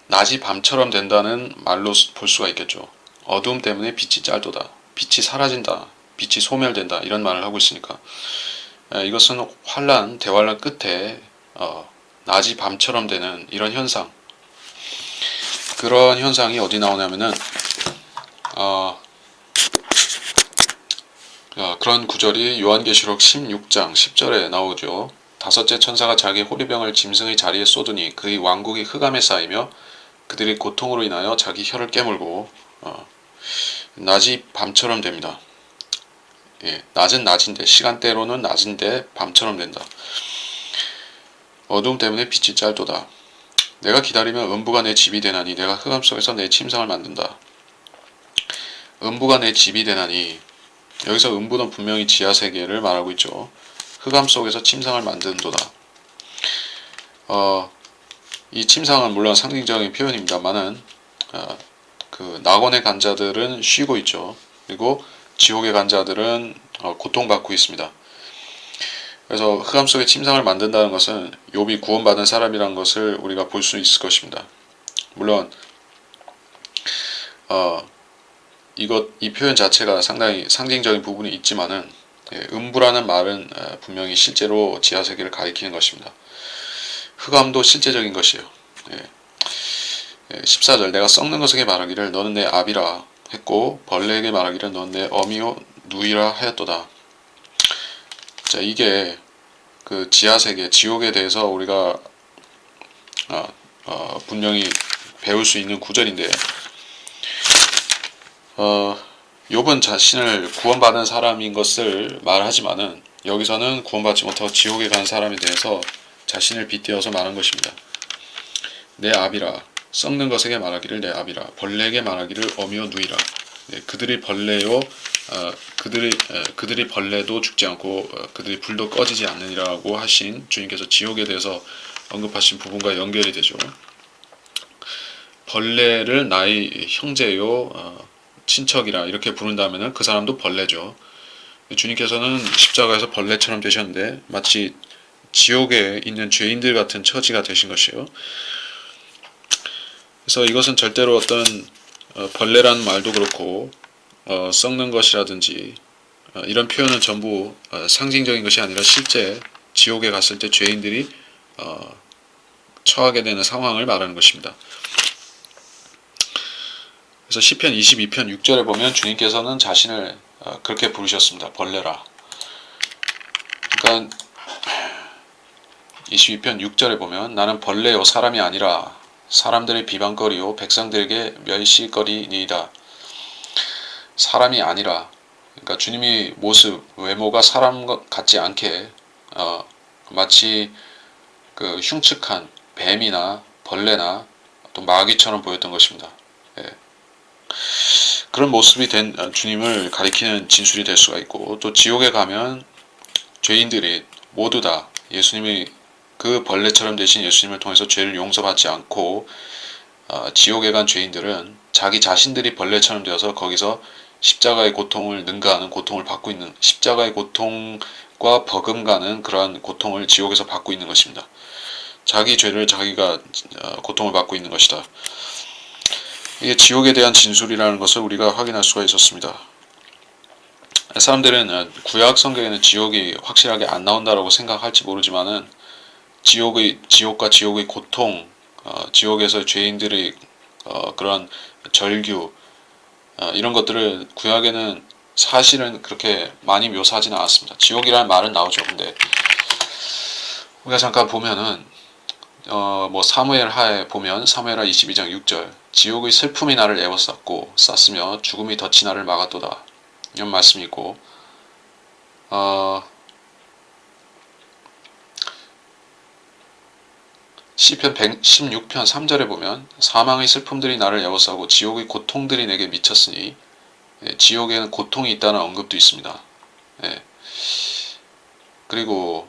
낮이 밤처럼 된다는 말로 볼 수가 있겠죠. 어두움 때문에 빛이 짧도다. 빛이 사라진다. 빛이 소멸된다. 이런 말을 하고 있으니까 이것은 환란, 대환란 끝에 낮이 밤처럼 되는 이런 현상. 그런 현상이 어디 나오냐면은 그런 구절이 요한계시록 16장 10절에 나오죠. 다섯째 천사가 자기 호리병을 짐승의 자리에 쏟으니 그의 왕국이 흑암에 쌓이며 그들이 고통으로 인하여 자기 혀를 깨물고 낮이 밤처럼 됩니다. 낮은 낮인데, 시간대로는 낮인데 밤처럼 된다. 어두움 때문에 빛이 짧도다. 내가 기다리면 음부가 내 집이 되나니 내가 흑암 속에서 내 침상을 만든다. 음부가 내 집이 되나니, 여기서 음부는 분명히 지하세계를 말하고 있죠. 흑암 속에서 침상을 만든도다. 이 침상은 물론 상징적인 표현입니다만은 그 낙원에 간 자들은 쉬고 있죠. 그리고 지옥에 간 자들은 고통받고 있습니다. 그래서 흑암 속에 침상을 만든다는 것은 욥이 구원받은 사람이라는 것을 우리가 볼 수 있을 것입니다. 물론 이 표현 자체가 상당히 상징적인 부분이 있지만은 음부라는 말은 분명히 실제로 지하세계를 가리키는 것입니다. 흑암도 실제적인 것이에요. 14절, 내가 썩는 것에게 말하기를 너는 내 압이라 했고 벌레에게 말하기를 너는 내 어미요 누이라 하였도다. 자, 이게 그 지하세계, 지옥에 대해서 우리가 분명히 배울 수 있는 구절인데, 욥은 자신을 구원받은 사람인 것을 말하지만은 여기서는 구원받지 못하고 지옥에 간 사람에 대해서 자신을 빗대어서 말한 것입니다. 내 압이라, 썩는 것에게 말하기를 내 압이라, 벌레에게 말하기를 어미요 누이라. 그들이 벌레요, 그들이 벌레도 죽지 않고 그들이 불도 꺼지지 않느니라고 하신 주님께서 지옥에 대해서 언급하신 부분과 연결이 되죠. 벌레를 나의 형제요, 친척이라 이렇게 부른다면은 그 사람도 벌레죠. 주님께서는 십자가에서 벌레처럼 되셨는데 마치 지옥에 있는 죄인들 같은 처지가 되신 것이에요. 그래서 이것은 절대로 어떤 벌레라는 말도 그렇고 썩는 것이라든지 이런 표현은 전부 상징적인 것이 아니라 실제 지옥에 갔을 때 죄인들이 처하게 되는 상황을 말하는 것입니다. 그래서 시편 22편 6절에 보면 주님께서는 자신을 그렇게 부르셨습니다. 벌레라. 그러니까 22편 6절에 보면 나는 벌레요 사람이 아니라 사람들의 비방거리요 백성들에게 멸시거리니이다. 사람이 아니라, 그러니까 주님이 모습, 외모가 사람 같지 않게 마치 그 흉측한 뱀이나 벌레나 또 마귀처럼 보였던 것입니다. 그런 모습이 된 주님을 가리키는 진술이 될 수가 있고, 또 지옥에 가면 죄인들이 모두 다 예수님의 그 벌레처럼 되신 예수님을 통해서 죄를 용서받지 않고 지옥에 간 죄인들은 자기 자신들이 벌레처럼 되어서 거기서 십자가의 고통을 능가하는 고통을 받고 있는, 십자가의 고통과 버금가는 그러한 고통을 지옥에서 받고 있는 것입니다. 자기 죄를 자기가 고통을 받고 있는 것이다. 이게 지옥에 대한 진술이라는 것을 우리가 확인할 수가 있었습니다. 사람들은 구약 성경에는 지옥이 확실하게 안 나온다라고 생각할지 모르지만은 지옥과 지옥의 고통, 지옥에서 죄인들의 그런 절규, 이런 것들을 구약에는 사실은 그렇게 많이 묘사하지는 않았습니다. 지옥이라는 말은 나오죠. 근데 우리가 잠깐 보면은 뭐 사무엘 하에 보면 사무엘하 22장 6절 지옥의 슬픔이 나를 쌌으며 죽음이 덫이 나를 막았도다, 이런 말씀이 있고, 시편 116편 3절에 보면 사망의 슬픔들이 나를 에워싸고 지옥의 고통들이 내게 미쳤으니, 지옥에는 고통이 있다는 언급도 있습니다. 그리고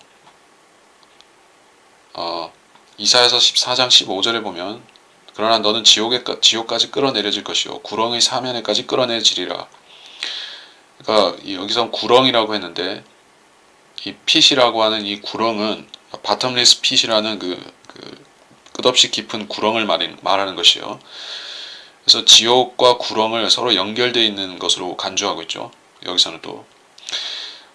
이사야서 14장 15절에 보면 그러나 너는 지옥까지 끌어내려질 것이요 구렁의 사면에까지 끌어내지리라. 그러니까 여기서 구렁이라고 했는데 이 핏이라고 하는 이 구렁은 바텀리스 핏이라는 그 끝없이 깊은 구렁을 말하는 것이요. 그래서 지옥과 구렁을 서로 연결되어 있는 것으로 간주하고 있죠. 여기서는 또.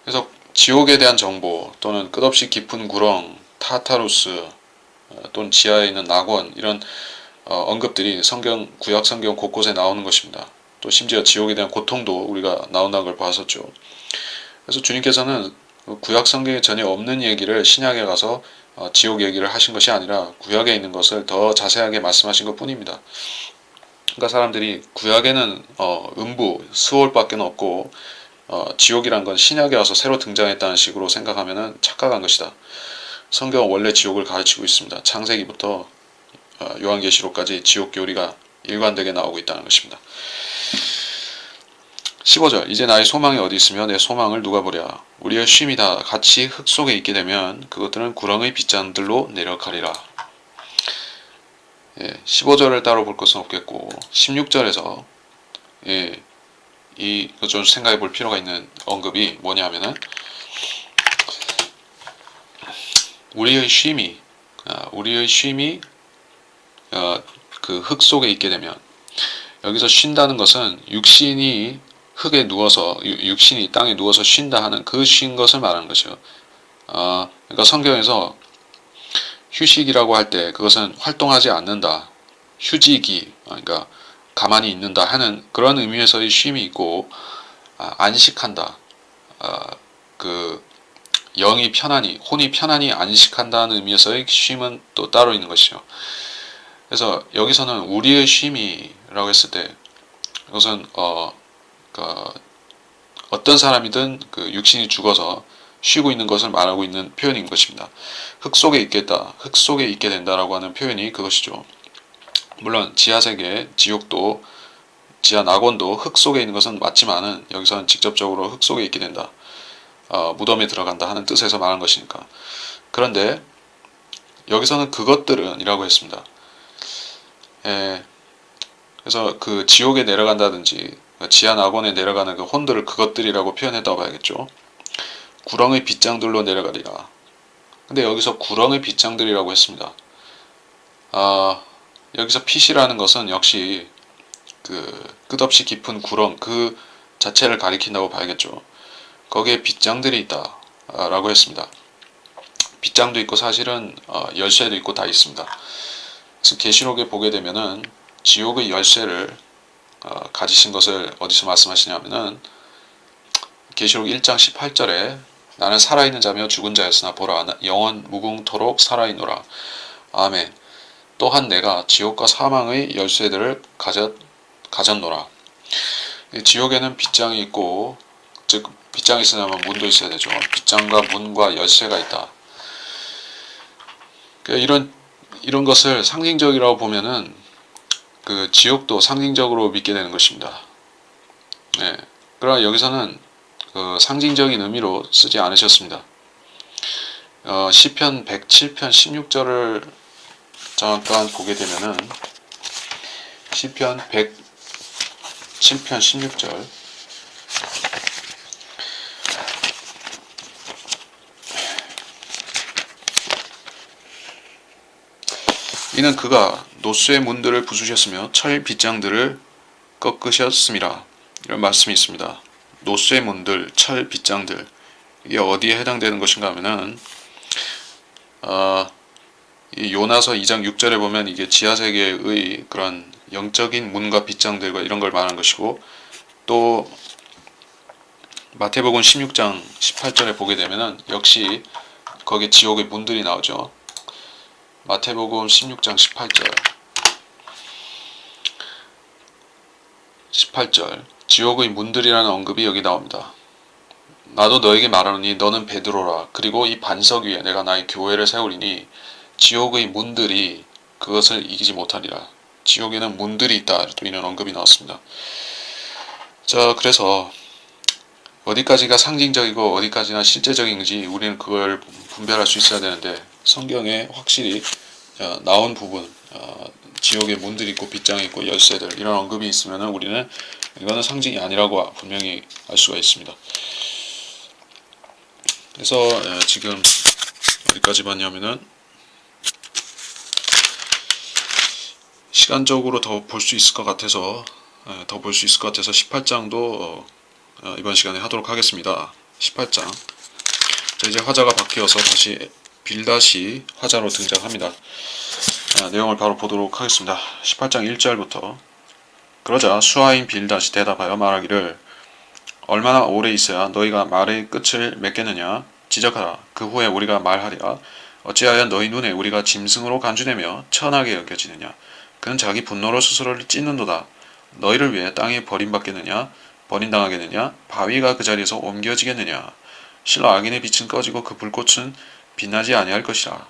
그래서 지옥에 대한 정보 또는 끝없이 깊은 구렁, 타타루스 또는 지하에 있는 낙원, 이런 언급들이 구약 성경 곳곳에 나오는 것입니다. 또 심지어 지옥에 대한 고통도 우리가 나온다는 걸 봤었죠. 그래서 주님께서는 구약 성경에 전혀 없는 얘기를 신약에 가서 지옥 얘기를 하신 것이 아니라 구약에 있는 것을 더 자세하게 말씀하신 것 뿐입니다. 그러니까 사람들이 구약에는 음부, 스올밖에 없고 지옥이란 건 신약에 와서 새로 등장했다는 식으로 생각하면 착각한 것이다. 성경은 원래 지옥을 가르치고 있습니다. 창세기부터 요한계시록까지 지옥 교리가 일관되게 나오고 있다는 것입니다. 15절 이제 나의 소망이 어디 있으며 내 소망을 누가 보랴. 우리의 쉼이 다 같이 흙 속에 있게 되면 그것들은 구렁의 빗장들로 내려가리라. 15절을 따로 볼 것은 없겠고 16절에서 이거 좀 생각해 볼 필요가 있는 언급이 뭐냐 하면은 우리의 쉼이 그 흙 속에 있게 되면, 여기서 쉰다는 것은 육신이 흙에 누워서 육신이 땅에 누워서 쉰다 하는 그 쉰 것을 말하는 것이요. 그러니까 성경에서 휴식이라고 할 때 그것은 활동하지 않는다, 휴직이, 그러니까 가만히 있는다 하는 그런 의미에서의 쉼이 있고, 안식한다, 그 영이 편안히, 혼이 편안히 안식한다는 의미에서의 쉼은 또 따로 있는 것이요. 그래서 여기서는 우리의 쉼이라고 했을 때 이것은 어떤 사람이든 그 육신이 죽어서 쉬고 있는 것을 말하고 있는 표현인 것입니다. 흙 속에 있겠다, 흙 속에 있게 된다라고 하는 표현이 그것이죠. 물론 지하세계, 지옥도, 지하 낙원도 흙 속에 있는 것은 맞지만은 여기서는 직접적으로 흙 속에 있게 된다, 무덤에 들어간다 하는 뜻에서 말한 것이니까. 그런데 여기서는 그것들은 이라고 했습니다. 그래서 그 지옥에 내려간다든지 지하 낙원에 내려가는 그 혼들을 그것들이라고 표현했다고 봐야겠죠. 구렁의 빗장들로 내려가리라. 근데 여기서 구렁의 빗장들이라고 했습니다. 여기서 핏이라는 것은 역시 그 끝없이 깊은 구렁 그 자체를 가리킨다고 봐야겠죠. 거기에 빗장들이 있다 라고 했습니다. 빗장도 있고 사실은 열쇠도 있고 다 있습니다. 그래서 계시록에 보게 되면은 지옥의 열쇠를 가지신 것을 어디서 말씀하시냐면은 계시록 1장 18절에 나는 살아있는 자며 죽은 자였으나 보라 영원 무궁토록 살아있노라. 아멘. 또한 내가 지옥과 사망의 열쇠들을 가졌노라. 지옥에는 빗장이 있고, 즉 빗장이 있으려면 문도 있어야 되죠. 빗장과 문과 열쇠가 있다. 이런 것을 상징적이라고 보면은 그 지옥도 상징적으로 믿게 되는 것입니다. 그러나 여기서는 그 상징적인 의미로 쓰지 않으셨습니다. 시편 107편 16절을 잠깐 보게 되면은 시편 107편 16절 이는 그가 노수의 문들을 부수셨으며 철 빗장들을 꺾으셨음이라 이런 말씀이 있습니다. 노수의 문들, 철 빗장들 이게 어디에 해당되는 것인가 하면은 이 요나서 2장 6절에 보면 이게 지하세계의 그런 영적인 문과 빗장들과 이런 걸 말하는 것이고 또 마태복음 16장 18절에 보게 되면은 역시 거기에 지옥의 문들이 나오죠. 마태복음 16장 18절 지옥의 문들이라는 언급이 여기 나옵니다. 나도 너에게 말하노니 너는 베드로라. 그리고 이 반석 위에 내가 나의 교회를 세우리니 지옥의 문들이 그것을 이기지 못하리라. 지옥에는 문들이 있다. 또 이런 언급이 나왔습니다. 자, 그래서 어디까지가 상징적이고 어디까지나 실제적인지 우리는 그걸 분별할 수 있어야 되는데 성경에 확실히 나온 부분 지옥에 문들이 있고 빗장이 있고 열쇠들 이런 언급이 있으면 우리는 이거는 상징이 아니라고 분명히 알 수가 있습니다. 그래서 지금 어디까지 봤냐면은 시간적으로 더 볼 수 있을 것 같아서 18장도 이번 시간에 하도록 하겠습니다. 18장 자, 이제 화자가 바뀌어서 다시 빌닷이 화자로 등장합니다. 내용을 바로 보도록 하겠습니다. 18장 1절부터 그러자 수하인 빌닷이 대답하여 말하기를 얼마나 오래 있어야 너희가 말의 끝을 맺겠느냐 지적하라. 그 후에 우리가 말하리라. 어찌하여 너희 눈에 우리가 짐승으로 간주되며 천하게 여겨지느냐. 그는 자기 분노로 스스로를 찢는도다. 너희를 위해 땅에 버림받겠느냐 버림당하겠느냐 바위가 그 자리에서 옮겨지겠느냐. 실로 악인의 빛은 꺼지고 그 불꽃은 빛나지 아니할 것이라.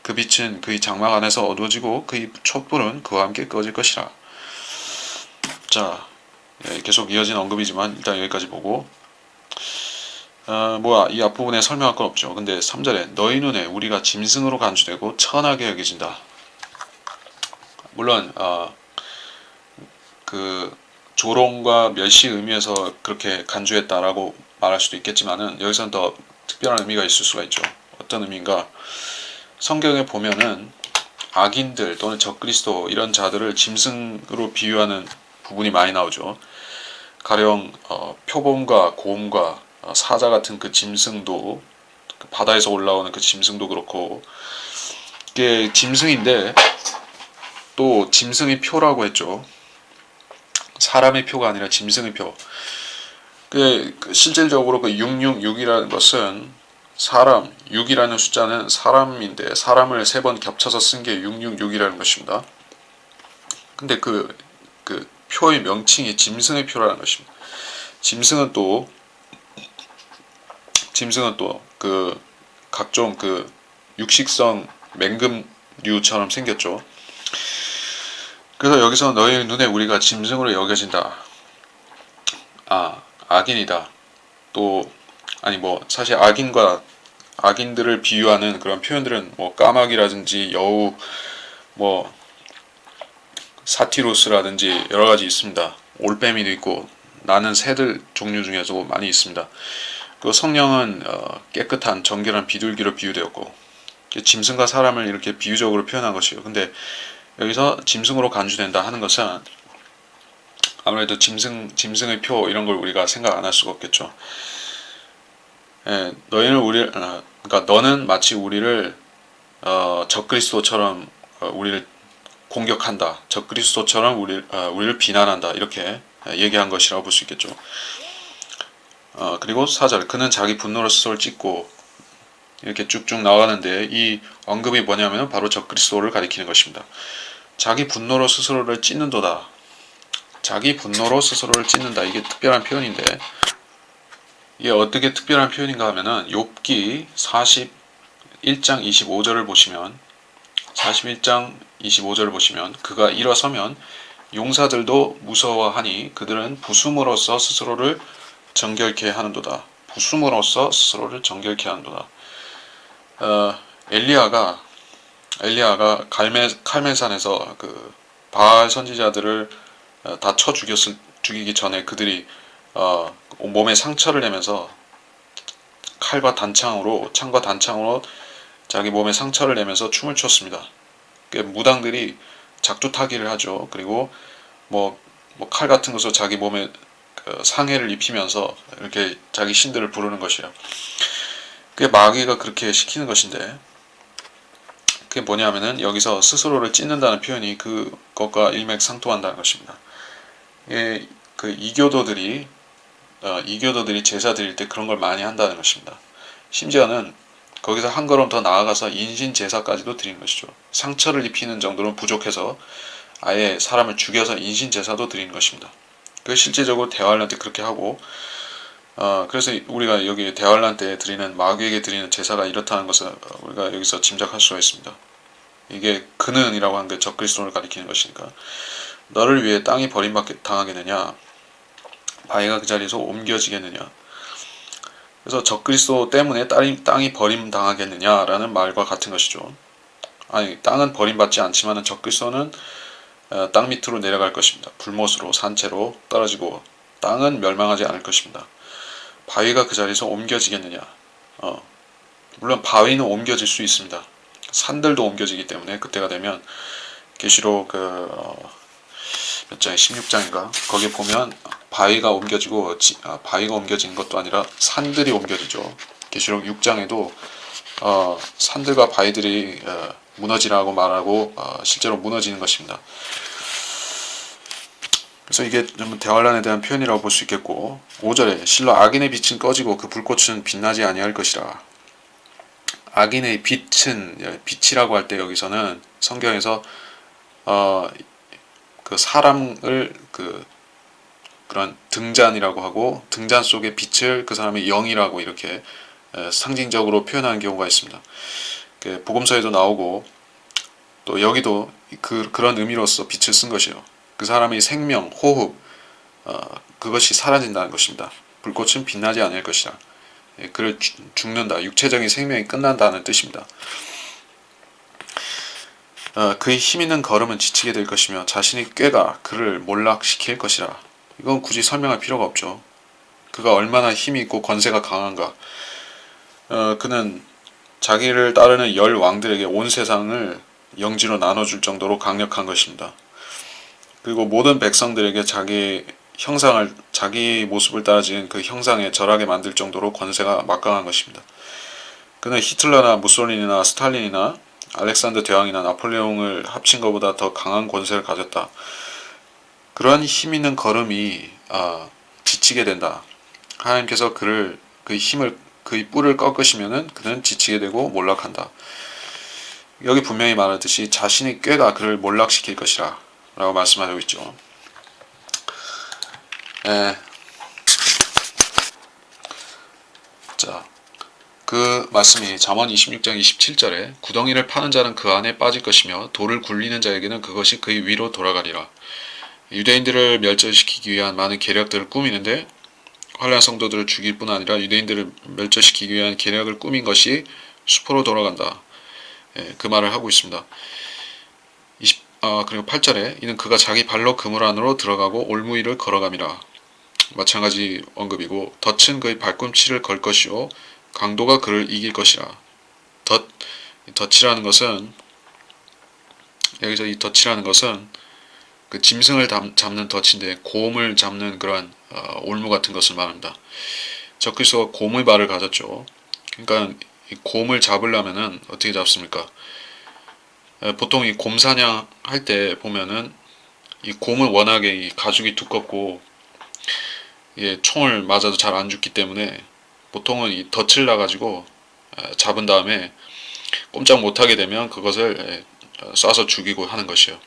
그 빛은 그의 장막 안에서 어두워지고 그의 촛불은 그와 함께 꺼질 것이라. 자, 계속 이어진 언급이지만 일단 여기까지 보고 이 앞부분에 설명할 건 없죠. 근데 3절에 너희 눈에 우리가 짐승으로 간주되고 천하게 여겨진다. 물론 그 조롱과 멸시 의미에서 그렇게 간주했다라고 말할 수도 있겠지만은 여기서는 더 특별한 의미가 있을 수가 있죠. 어떤 의미인가? 성경에 보면은 악인들 또는 적그리스도 이런 자들을 짐승으로 비유하는 부분이 많이 나오죠. 가령 표범과 곰과 사자 같은 그 짐승도 그 바다에서 올라오는 그 짐승도 그렇고 이게 짐승인데 또 짐승의 표라고 했죠. 사람의 표가 아니라 짐승의 표. 실질적으로 그 666이라는 것은 사람, 6이라는 숫자는 사람인데 사람을 3번 겹쳐서 쓴 게 666이라는 것입니다. 근데 그 표의 명칭이 짐승의 표라는 것입니다. 짐승은 또 그 각종 그 육식성 맹금류처럼 생겼죠. 그래서 여기서 너희 눈에 우리가 짐승으로 여겨진다. 악인이다. 또 사실 악인들을 비유하는 그런 표현들은 까마귀라든지 여우, 사티로스라든지 여러 가지 있습니다. 올빼미도 있고 나는 새들 종류 중에서도 많이 있습니다. 그 성령은 깨끗한 정결한 비둘기로 비유되었고 짐승과 사람을 이렇게 비유적으로 표현한 것이에요. 근데 여기서 짐승으로 간주된다 하는 것은 아무래도 짐승의 표 이런 걸 우리가 생각 안 할 수가 없겠죠. 그러니까 너는 마치 우리를 적그리스도처럼 우리를 공격한다. 적그리스도처럼 우리를 비난한다. 이렇게 얘기한 것이라고 볼 수 있겠죠. 그리고 4절 그는 자기 분노로 스스로를 찢고 이렇게 쭉쭉 나가는데 이 언급이 뭐냐면 바로 적그리스도를 가리키는 것입니다. 자기 분노로 스스로를 찢는도다. 자기 분노로 스스로를 찢는다. 이게 특별한 표현인데 이게 어떻게 특별한 표현인가 하면은 욥기 41장 25절을 보시면 41장 25절을 보시면 그가 일어서면 용사들도 무서워하니 그들은 부숨으로써 스스로를 정결케 하는도다. 부숨으로써 스스로를 정결케 하는도다. 엘리야가 칼멜산에서 그 바알 선지자들을 다 죽이기 전에 그들이 몸에 상처를 내면서 창과 단창으로 자기 몸에 상처를 내면서 춤을 췄습니다. 무당들이 작두타기를 하죠. 그리고 칼 같은 것으로 자기 몸에 상해를 입히면서 이렇게 자기 신들을 부르는 것이에요. 그게 마귀가 그렇게 시키는 것인데, 그게 뭐냐면은 여기서 스스로를 찢는다는 표현이 그것과 일맥상통한다는 것입니다. 예, 그 이교도들이 제사 드릴 때 그런 걸 많이 한다는 것입니다. 심지어는 거기서 한 걸음 더 나아가서 인신 제사까지도 드리는 것이죠. 상처를 입히는 정도는 부족해서 아예 사람을 죽여서 인신 제사도 드리는 것입니다. 그 실제적으로 대환란 때 그렇게 하고, 그래서 우리가 여기 대환란 때 드리는 마귀에게 드리는 제사가 이렇다는 것을 우리가 여기서 짐작할 수가 있습니다. 이게 그는이라고 하는 게 적그리스도를 가리키는 것이니까, 너를 위해 땅이 버림당하겠느냐, 바위가 그 자리에서 옮겨지겠느냐. 그래서 적그리스도 때문에 땅이 버림당하겠느냐라는 말과 같은 것이죠. 아니, 땅은 버림받지 않지만 적그리스도는 땅 밑으로 내려갈 것입니다. 불못으로 산채로 떨어지고 땅은 멸망하지 않을 것입니다. 바위가 그 자리에서 옮겨지겠느냐. 물론 바위는 옮겨질 수 있습니다. 산들도 옮겨지기 때문에 그때가 되면 계시록 몇 장에 16장인가 거기에 보면 바위가 옮겨지는 것도 아니라 산들이 옮겨지죠. 계시록 6장에도 산들과 바위들이 무너지라고 말하고 실제로 무너지는 것입니다. 그래서 이게 좀 대환란에 대한 표현이라고 볼 수 있겠고, 5절에 실로 악인의 빛은 꺼지고 그 불꽃은 빛나지 아니할 것이라. 악인의 빛이라고 할 때 여기서는 성경에서 그 사람을 그런 등잔이라고 하고, 등잔 속의 빛을 그 사람의 영이라고 이렇게 상징적으로 표현하는 경우가 있습니다. 복음서에도 나오고 또 여기도 그런 의미로서 빛을 쓴 것이에요. 그 사람의 생명, 호흡, 그것이 사라진다는 것입니다. 불꽃은 빛나지 않을 것이다. 그를 죽는다. 육체적인 생명이 끝난다는 뜻입니다. 그의 힘있는 걸음은 지치게 될 것이며 자신의 꾀가 그를 몰락시킬 것이라. 이건 굳이 설명할 필요가 없죠. 그가 얼마나 힘이 있고 권세가 강한가. 그는 자기를 따르는 10왕들에게 온 세상을 영지로 나눠줄 정도로 강력한 것입니다. 그리고 모든 백성들에게 자기 모습을 따라 지은 그 형상에 절하게 만들 정도로 권세가 막강한 것입니다. 그는 히틀러나 무솔린이나 스탈린이나 알렉산더 대왕이나 나폴레옹을 합친 것보다 더 강한 권세를 가졌다. 그러한 힘 있는 걸음이 지치게 된다. 하나님께서 그의 뿔을 꺾으시면은 그는 지치게 되고 몰락한다. 여기 분명히 말하듯이 자신의 꾀가 그를 몰락시킬 것이라 라고 말씀하고 있죠. 자, 그 말씀이 잠언 26장 27절에 구덩이를 파는 자는 그 안에 빠질 것이며 돌을 굴리는 자에게는 그것이 그의 위로 돌아가리라. 유대인들을 멸절시키기 위한 많은 계략들을 꾸미는데, 환란 성도들을 죽일 뿐 아니라 유대인들을 멸절시키기 위한 계략을 꾸민 것이 수포로 돌아간다. 그 말을 하고 있습니다. 그리고 8절에 이는 그가 자기 발로 그물 안으로 들어가고 올무이를 걸어감이라. 마찬가지 언급이고, 덫은 그의 발꿈치를 걸 것이요 강도가 그를 이길 것이라. 덫이라는 것은, 여기서 이 덫이라는 것은 그 짐승을 잡는 덫인데 곰을 잡는 그러한 올무 같은 것을 말합니다. 적그리스도가 곰의 발을 가졌죠. 그러니까 이 곰을 잡으려면은 어떻게 잡습니까? 보통 이 곰 사냥 할 때 보면은 이 곰은 워낙에 이 가죽이 두껍고 총을 맞아도 잘 안 죽기 때문에 보통은 이 덫을 놔가지고 잡은 다음에 꼼짝 못하게 되면 그것을 쏴서 죽이고 하는 것이요.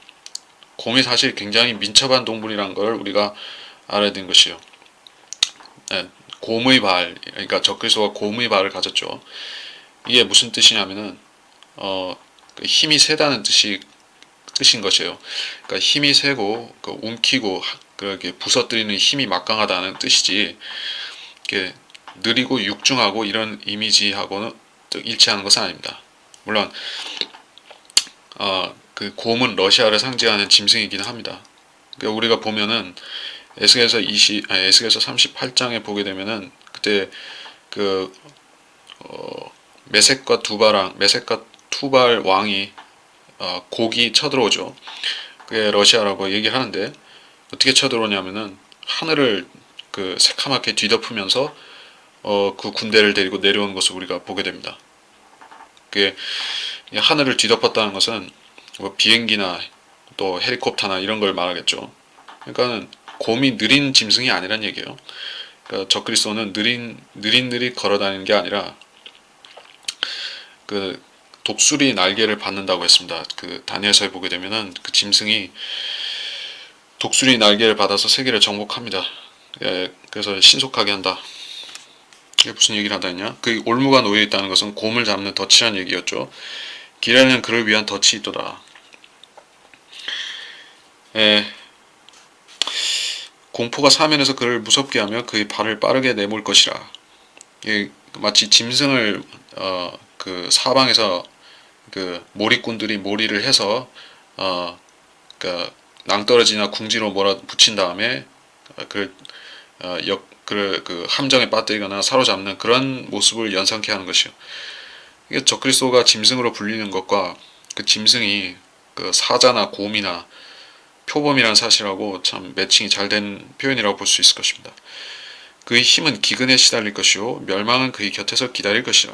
곰이 사실 굉장히 민첩한 동물이라는 걸 우리가 알아야 되는 것이요. 곰의 발, 그러니까 적그리스도가 곰의 발을 가졌죠. 이게 무슨 뜻이냐면은 힘이 세다는 뜻인 것이에요. 그러니까 힘이 세고 움키고 그렇게 부서뜨리는 힘이 막강하다는 뜻이지, 이렇게 느리고 육중하고 이런 이미지하고는 일치하는 것은 아닙니다. 물론 그 곰은 러시아를 상징하는 짐승이긴 합니다. 그러니까 우리가 보면은 에스겔서 38장에 보게 되면은 그때 그 메섹과 투발 왕이 곡이 쳐들어오죠. 그게 러시아라고 얘기를 하는데 어떻게 쳐들어오냐면은 하늘을 그 새카맣게 뒤덮으면서 그 군대를 데리고 내려오는 것을 우리가 보게 됩니다. 그게 하늘을 뒤덮었다는 것은 뭐 비행기나 또 헬리콥터나 이런 걸 말하겠죠. 그러니까는 곰이 느린 짐승이 아니란 얘기예요. 그러니까 적그리스도는 느릿느릿 걸어다니는 게 아니라 그 독수리 날개를 받는다고 했습니다. 그 다니엘서에 보게 되면은 그 짐승이 독수리 날개를 받아서 세계를 정복합니다. 예, 그래서 신속하게 한다. 이게 무슨 얘기를 한다 했냐? 그 올무가 놓여 있다는 것은 곰을 잡는 덫이란 얘기였죠. 길에는 그를 위한 덫이 있도다. 예, 공포가 사면에서 그를 무섭게 하며 그의 발을 빠르게 내몰 것이라. 예, 마치 짐승을 그 사방에서 그 몰이꾼들이 몰이를 해서 그 낭떠러지나 궁지로 몰아붙인 다음에 그 함정에 빠뜨리거나 사로잡는 그런 모습을 연상케 하는 것이요. 이게 적그리스도가 짐승으로 불리는 것과 그 짐승이 그 사자나 곰이나 표범이라는 사실하고 참 매칭이 잘 된 표현이라고 볼 수 있을 것입니다. 그의 힘은 기근에 시달릴 것이요 멸망은 그의 곁에서 기다릴 것이라.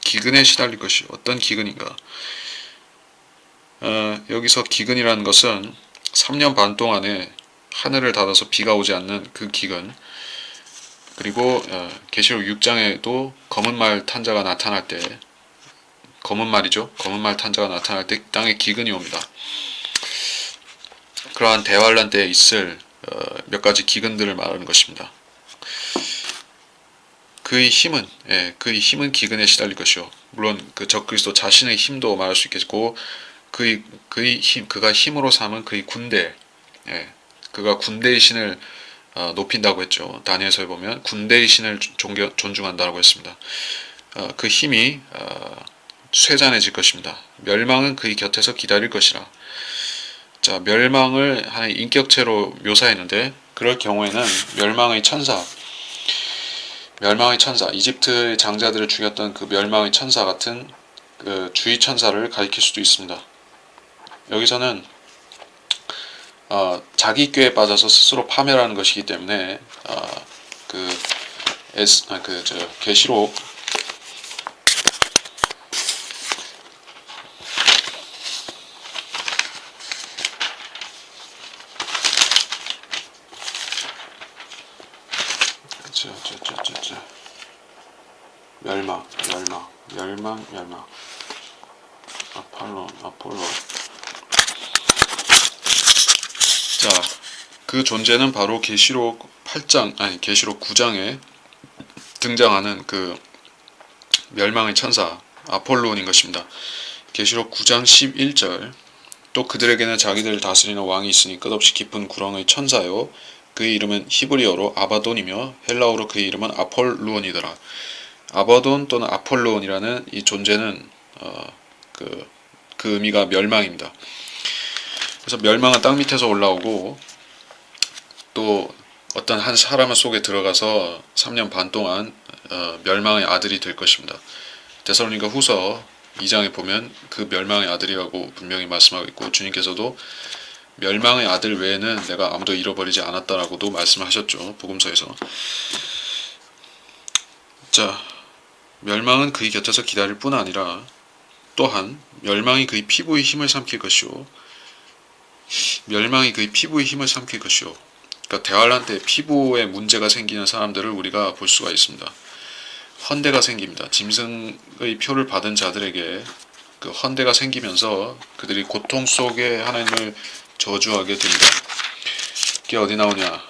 기근에 시달릴 것이요. 어떤 기근인가? 여기서 기근이라는 것은 3년 반 동안에 하늘을 닫아서 비가 오지 않는 그 기근, 그리고 계시록 6장에도 검은 말 탄자가 나타날 때, 검은 말 탄자가 나타날 때 땅에 기근이 옵니다. 그러한 대환란 때에 있을 몇 가지 기근들을 말하는 것입니다. 그의 힘은 기근에 시달릴 것이요. 물론 그 적그리스도 자신의 힘도 말할 수 있겠고, 그가 힘으로 삼은 그의 군대, 그가 군대의 신을 높인다고 했죠. 다니엘서에 보면 군대의 신을 존중한다고 했습니다. 그 힘이 쇠잔해질 것입니다. 멸망은 그의 곁에서 기다릴 것이라. 자, 멸망을 하나의 인격체로 묘사했는데 그럴 경우에는 멸망의 천사, 이집트의 장자들을 죽였던 그 멸망의 천사 같은 그 주의 천사를 가리킬 수도 있습니다. 여기서는 자기 꾀에 빠져서 스스로 파멸하는 것이기 때문에 계시록 멸망 아폴로. 자, 그 존재는 바로 계시록 9장에 등장하는 그 멸망의 천사 아폴론인 것입니다. 계시록 9장 11절. 또 그들에게는 자기들을 다스리는 왕이 있으니 끝없이 깊은 구렁의 천사요 그의 이름은 히브리어로 아바돈이며 헬라어로 그의 이름은 아폴루온이더라. 아바돈 또는 아폴론이라는 이 존재는 그 의미가 멸망입니다. 그래서 멸망은 땅 밑에서 올라오고 또 어떤 한 사람 속에 들어가서 3년 반 동안 멸망의 아들이 될 것입니다. 데살로니가 후서 2장에 보면 그 멸망의 아들이라고 분명히 말씀하고 있고 주님께서도 멸망의 아들 외에는 내가 아무도 잃어버리지 않았다라고도 말씀하셨죠. 복음서에서. 자, 멸망은 그의 곁에서 기다릴 뿐 아니라 또한 멸망이 그의 피부의 힘을 삼킬 것이요. 그러니까 대환란 때 피부에 문제가 생기는 사람들을 우리가 볼 수가 있습니다. 헌대가 생깁니다. 짐승의 표를 받은 자들에게 그 헌대가 생기면서 그들이 고통 속에 하나님을 저주하게 됩니다. 이게 어디 나오냐?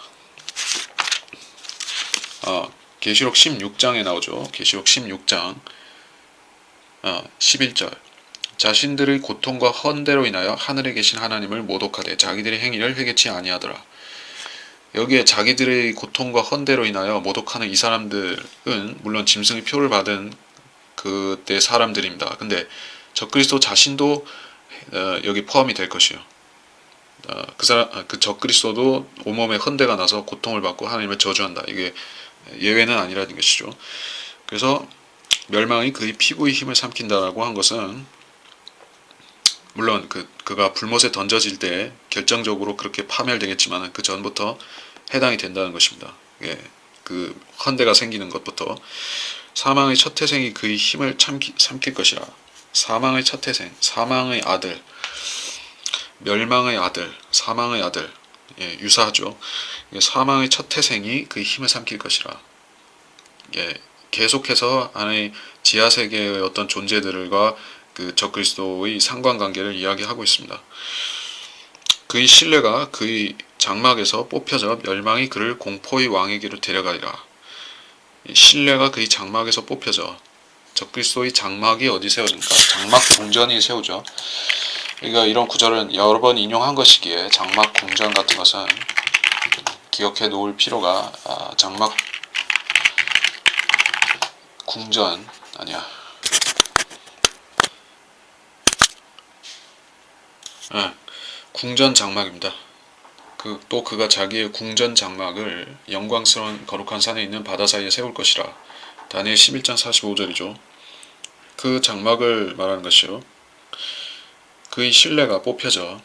계시록 16장에 나오죠. 계시록 16장 11절. 자신들의 고통과 헌대로 인하여 하늘에 계신 하나님을 모독하되 자기들의 행위를 회개치 아니하더라. 여기에 자기들의 고통과 헌대로 인하여 모독하는 이 사람들은 물론 짐승의 표를 받은 그 그때 사람들입니다. 근데 적그리스도 자신도 여기 포함이 될 것이요. 그 적그리스도도 온몸에 헌대가 나서 고통을 받고 하나님을 저주한다. 이게 예외는 아니라는 것이죠. 그래서 멸망이 그의 피부의 힘을 삼킨다라고 한 것은 물론 그가 불못에 던져질 때 결정적으로 그렇게 파멸되겠지만 그 전부터 해당이 된다는 것입니다. 예, 그 헌대가 생기는 것부터 사망의 첫 태생이 그의 힘을 삼킬 것이라. 사망의 첫 태생, 사망의 아들, 멸망의 아들, 사망의 아들, 예, 유사하죠. 사망의 첫 태생이 그의 힘을 삼킬 것이라. 예, 계속해서 안의 지하 세계의 어떤 존재들과 그 적그리스도의 상관관계를 이야기하고 있습니다. 그의 신뢰가 그의 장막에서 뽑혀져 멸망이 그를 공포의 왕에게로 데려가리라. 신뢰가 그의 장막에서 뽑혀져. 적그리스도의 장막이 어디 세워집니까? 장막 궁전이 세우죠. 그러니까 이런 구절은 여러 번 인용한 것이기에 장막 궁전 같은 것은 기억해 놓을 필요가 장막 궁전 아니야. 궁전 장막입니다. 또 그가 자기의 궁전 장막을 영광스러운 거룩한 산에 있는 바다 사이에 세울 것이라. 다니엘 11장 45절이죠. 그 장막을 말하는 것이요. 그의 신뢰가 뽑혀져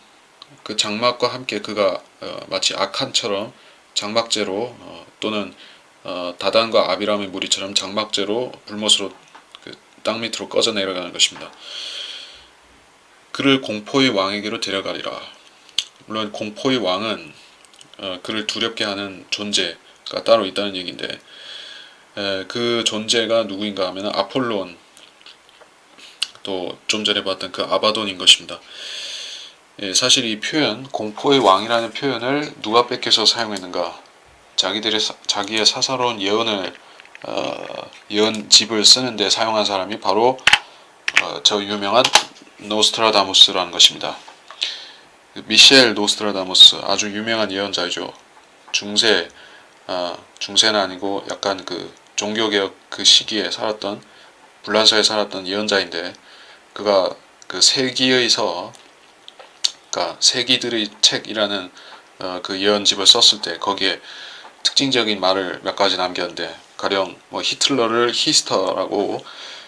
그 장막과 함께 그가 마치 악한처럼 장막제로 또는 다단과 아비람의 무리처럼 장막제로 불못으로 땅 밑으로 꺼져 내려가는 것입니다. 그를 공포의 왕에게로 데려가리라. 물론 공포의 왕은 그를 두렵게 하는 존재가 따로 있다는 얘기인데 그 존재가 누구인가 하면 아폴론, 또 좀 전에 봤던 그 아바돈인 것입니다. 사실 이 표현, 공포의 왕이라는 표현을 누가 뺏겨서 사용했는가? 자기의 사사로운 예언집을 쓰는데 사용한 사람이 바로 저 유명한 노스트라다무스라는 것입니다. 미셸 노스트라다무스, 아주 유명한 예언자이죠. 중세는 아니고 약간 그 종교개혁 그 시기에 살았던, 불란서에 살았던 예언자인데, 그가 그 세기의 그러니까 세기들의 책이라는 그 예언집을 썼을 때 거기에 특징적인 말을 몇 가지 남겼는데, 가령 뭐 히틀러를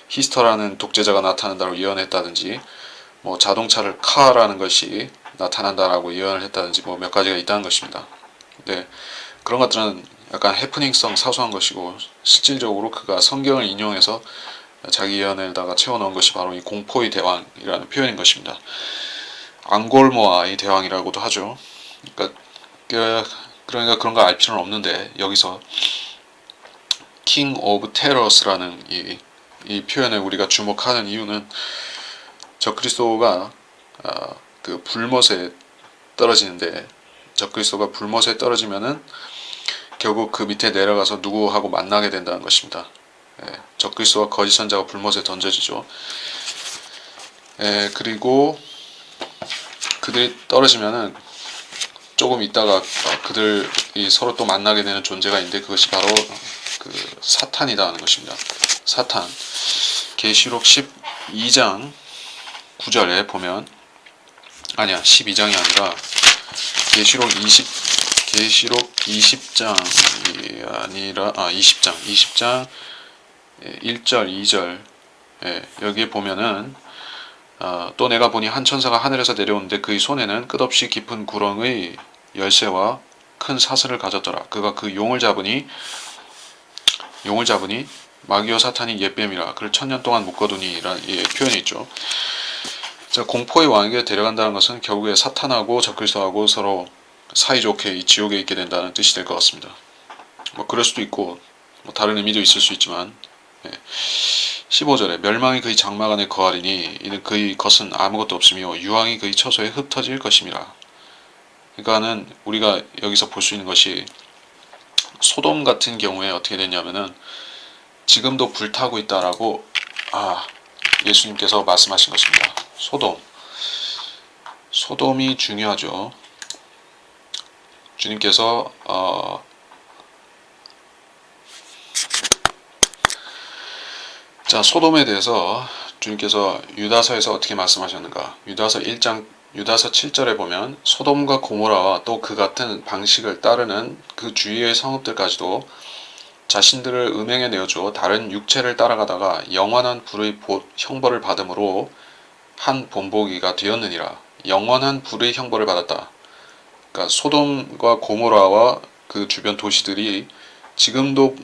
히스터라는 독재자가 나타난다고 예언했다든지, 뭐 자동차를 카라는 것이 나타난다라고 예언을 했다든지 뭐 몇 가지가 있다는 것입니다. 근데 그런 것들은 약간 해프닝성 사소한 것이고, 실질적으로 그가 성경을 인용해서 자기 예언에다가 채워넣은 것이 바로 이 공포의 대왕이라는 표현인 것입니다. 앙골모아의 대왕이라고도 하죠. 그러니까 그런 거 알 필요는 없는데, 여기서 King of Terrors라는 이 표현에 우리가 주목하는 이유는 적그리스도가 그 불못에 떨어지는데, 적그리스도가 불못에 떨어지면은 결국 그 밑에 내려가서 누구하고 만나게 된다는 것입니다. 적그리스도와 거짓 선자가 불못에 던져지죠. 그리고 그들이 떨어지면은 조금 있다가 그들이 서로 또 만나게 되는 존재가 있는데, 그것이 바로 그 사탄이다 하는 것입니다. 사탄. 계시록 12장 9절에 보면, 아니야, 12장이 아니라 계시록 20장이 아니라 20장 1절 2절, 여기에 보면은 또 내가 보니 한 천사가 하늘에서 내려오는데 그의 손에는 끝없이 깊은 구렁의 열쇠와 큰 사슬을 가졌더라. 그가 그 용을 잡으니 마귀와 사탄이 옛뱀이라 그를 1000년 동안 묶어두니 라는 표현이 있죠. 자, 공포의 왕에게 데려간다는 것은 결국에 사탄하고 적그리스도하고 서로 사이좋게 이 지옥에 있게 된다는 뜻이 될 것 같습니다. 뭐 그럴 수도 있고 뭐 다른 의미도 있을 수 있지만, 15절에 멸망이 그의 장막 안에 거하리니 이는 그의 것은 아무것도 없으며 유황이 그의 처소에 흩어질 것임이라. 그러니까는 우리가 여기서 볼 수 있는 것이, 소돔 같은 경우에 어떻게 됐냐면은 지금도 불타고 있다라고 예수님께서 말씀하신 것입니다. 소돔이 중요하죠. 주님께서 자, 소돔에 대해서 주님께서 유다서에서 어떻게 말씀하셨는가? 유다서 7절에 보면 소돔과 고모라와 또 그 같은 방식을 따르는 그 주위의 성읍들까지도 자신들을 음행에 내어주어 다른 육체를 따라가다가 영원한 불의 형벌을 받음으로 한 본보기가 되었느니라. 영원한 불의 형벌을 받았다. 그러니까 소돔과 고모라와 그 주변 도시들이 지금도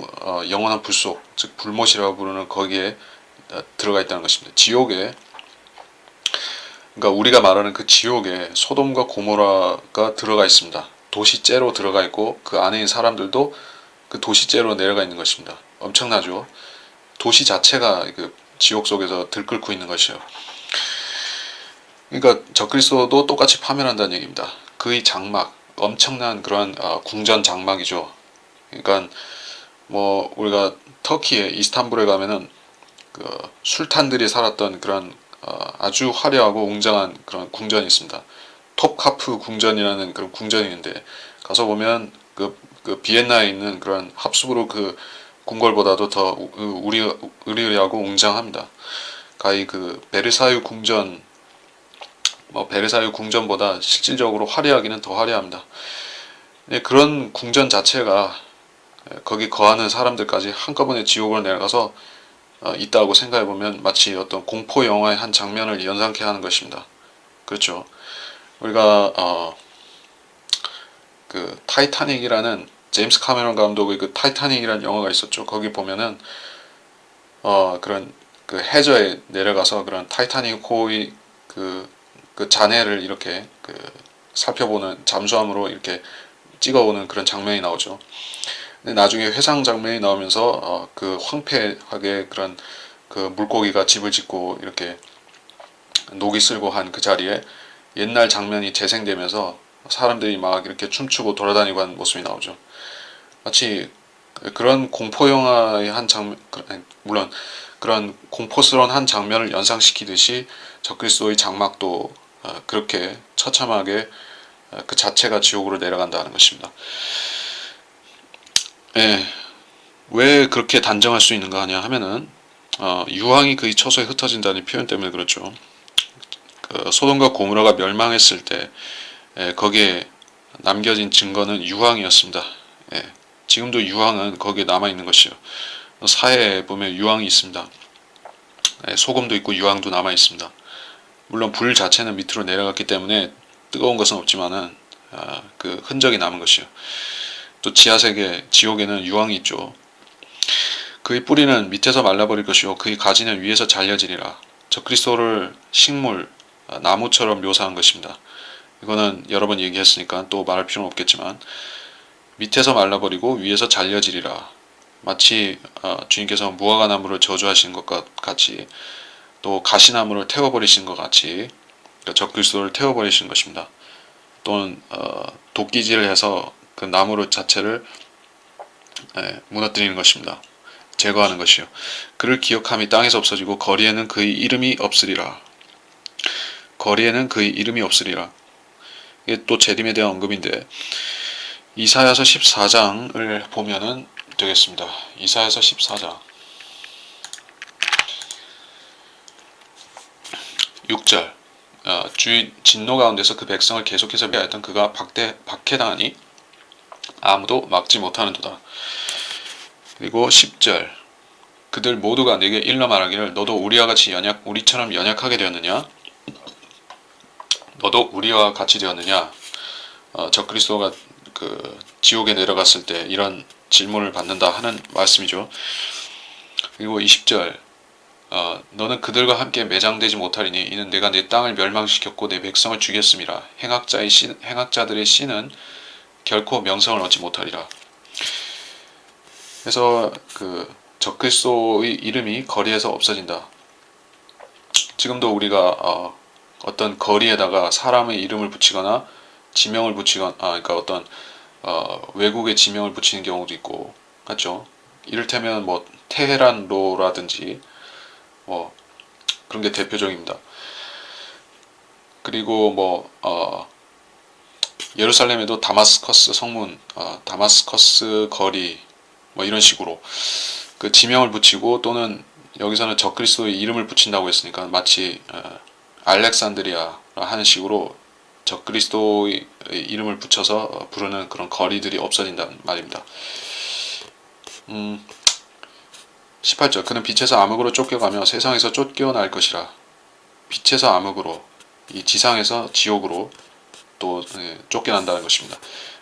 영원한 불속, 즉 불못이라고 부르는 거기에 들어가 있다는 것입니다. 지옥에, 그러니까 우리가 말하는 그 지옥에 소돔과 고모라가 들어가 있습니다. 도시째로 들어가 있고 그 안에 있는 사람들도 그 도시째로 내려가 있는 것입니다. 엄청나죠? 도시 자체가 그 지옥 속에서 들끓고 있는 것이요. 그러니까 적그리스도도 똑같이 파멸한다는 얘기입니다. 그의 장막, 엄청난 그런 궁전 장막이죠. 그러니까 뭐 우리가 터키에 이스탄불에 가면은 그 술탄들이 살았던 그런 아주 화려하고 웅장한 그런 궁전이 있습니다. 톱카프 궁전이라는 그런 궁전이 있는데 가서 보면 그 비엔나에 있는 그런 합수부로 그 궁궐보다도 더 으리으리하고 웅장합니다. 가히 그 베르사유 궁전, 뭐 베르사유 궁전보다 실질적으로 화려하기는 더 화려합니다. 그런 궁전 자체가 거기 거하는 사람들까지 한꺼번에 지옥으로 내려가서 있다고 생각해보면 마치 어떤 공포 영화의 한 장면을 연상케 하는 것입니다. 그렇죠. 우리가 그 타이타닉이라는 제임스 카메론 감독의 그 타이타닉이라는 영화가 있었죠. 거기 보면은 그런 그 해저에 내려가서 그런 타이타닉 호의 그 잔해를 이렇게 그 살펴보는 잠수함으로 이렇게 찍어오는 그런 장면이 나오죠. 근데 나중에 회상 장면이 나오면서 그 황폐하게 그런 그 물고기가 집을 짓고 이렇게 녹이 슬고 한 그 자리에 옛날 장면이 재생되면서 사람들이 막 이렇게 춤추고 돌아다니고 하는 모습이 나오죠. 마치 그런 공포 영화의 한 장면, 물론 그런 공포스러운 한 장면을 연상시키듯이 적그리스도의 장막도 그렇게 처참하게 그 자체가 지옥으로 내려간다는 것입니다. 예, 왜 그렇게 단정할 수 있는가 하냐 하면은 유황이 그의 처소에 흩어진다는 표현 때문에 그렇죠. 그 소돔과 고모라가 멸망했을 때 거기에 남겨진 증거는 유황이었습니다. 예, 지금도 유황은 거기에 남아 있는 것이요. 사해에 보면 유황이 있습니다. 소금도 있고 유황도 남아 있습니다. 물론 불 자체는 밑으로 내려갔기 때문에 뜨거운 것은 없지만은 그 흔적이 남은 것이요. 또 지하세계 지옥에는 유황이 있죠. 그의 뿌리는 밑에서 말라버릴 것이요 그의 가지는 위에서 잘려지리라. 적그리스도를 식물 나무처럼 묘사한 것입니다. 이거는 여러 번 얘기했으니까 또 말할 필요는 없겠지만 밑에서 말라버리고 위에서 잘려지리라. 마치 주님께서 무화과나무를 저주하신 것 같이 또 가시나무를 태워버리신 것 같이 적그리스도를 태워버리신 것입니다. 또는 도끼질을 해서 그 나무 자체를 무너뜨리는 것입니다. 제거하는 것이요. 그를 기억함이 땅에서 없어지고 거리에는 그의 이름이 없으리라. 거리에는 그의 이름이 없으리라. 이게 또 재림에 대한 언급인데 이사야서 14장을 보면은 되겠습니다. 이사야서 14장 6절 주의 진노 가운데서 그 백성을 계속해서 미하였던 그가 박해당하니 아무도 막지 못하는도다. 그리고 10절 그들 모두가 내게 일러 말하기를 너도 우리와 같이 우리처럼 연약하게 되었느냐? 너도 우리와 같이 되었느냐? 적그리스도가 그 지옥에 내려갔을 때 이런 질문을 받는다 하는 말씀이죠. 그리고 20절 너는 그들과 함께 매장되지 못하리니 이는 내가 내 땅을 멸망시켰고 내 백성을 죽였음이라. 행악자들의 씨는 결코 명성을 얻지 못하리라. 그래서 그 적그리스도의 이름이 거리에서 없어진다. 지금도 우리가 어떤 거리에다가 사람의 이름을 붙이거나 지명을 붙이거나 그러니까 어떤 외국의 지명을 붙이는 경우도 있고 맞죠? 이를테면 뭐 테헤란로라든지 뭐 그런 게 대표적입니다. 그리고 뭐 예루살렘에도 다마스커스 성문, 다마스커스 거리 뭐 이런 식으로 그 지명을 붙이고 또는 여기서는 적그리스도의 이름을 붙인다고 했으니까 마치 알렉산드리아 하는 식으로 적그리스도의 이름을 붙여서 부르는 그런 거리들이 없어진다는 말입니다. 18절 그는 빛에서 암흑으로 쫓겨가며 세상에서 쫓겨날 것이라. 빛에서 암흑으로, 이 지상에서 지옥으로 또 쫓겨난다는 것입니다.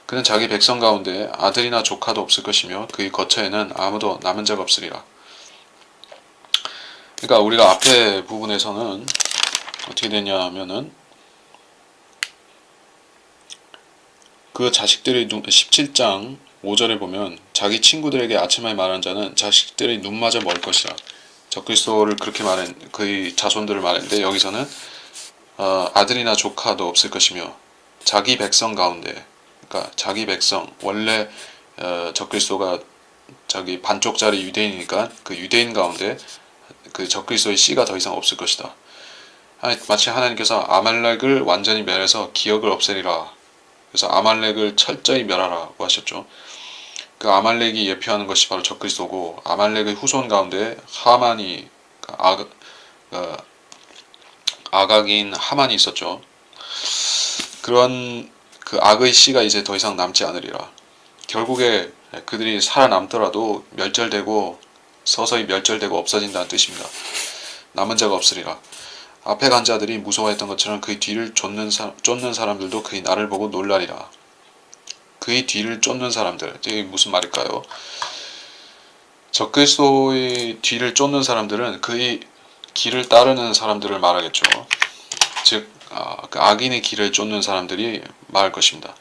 그는 자기 백성 가운데 아들이나 조카도 없을 것이며 그의 거처에는 아무도 남은 자가 없으리라. 그러니까 우리가 앞에 부분에서는 어떻게 되냐 하면은 그 자식들이 17장 5절에 보면 자기 친구들에게 아침에 말한 자는 자식들의 눈마저 멀 것이라. 적그리스도를 그렇게 말한 그의 자손들을 말했는데 여기서는 아들이나 조카도 없을 것이며 자기 백성 가운데, 그러니까 자기 백성, 원래 적그리스도가 자기 반쪽짜리 유대인이니까 그 유대인 가운데 그 적그리스도의 씨가 더 이상 없을 것이다. 마치 하나님께서 아말렉을 완전히 멸해서 기억을 없애리라. 그래서 아말렉을 철저히 멸하라고 하셨죠. 그 아말렉이 예표하는 것이 바로 적그리스도고, 아말렉의 후손 가운데 하만이, 아각인 하만이 있었죠. 그런 그 악의 씨가 이제 더 이상 남지 않으리라. 결국에 그들이 살아남더라도 멸절되고 서서히 멸절되고 없어진다는 뜻입니다. 남은 자가 없으리라. 앞에 간 자들이 무서워했던 것처럼 그의 뒤를 쫓는 사람들도 그의 나를 보고 놀라리라. 그의 뒤를 쫓는 사람들, 이게 무슨 말일까요? 적그리스도의 뒤를 쫓는 사람들은 그의 길을 따르는 사람들을 말하겠죠. 즉 그 악인의 길을 쫓는 사람들이 말할 것입니다.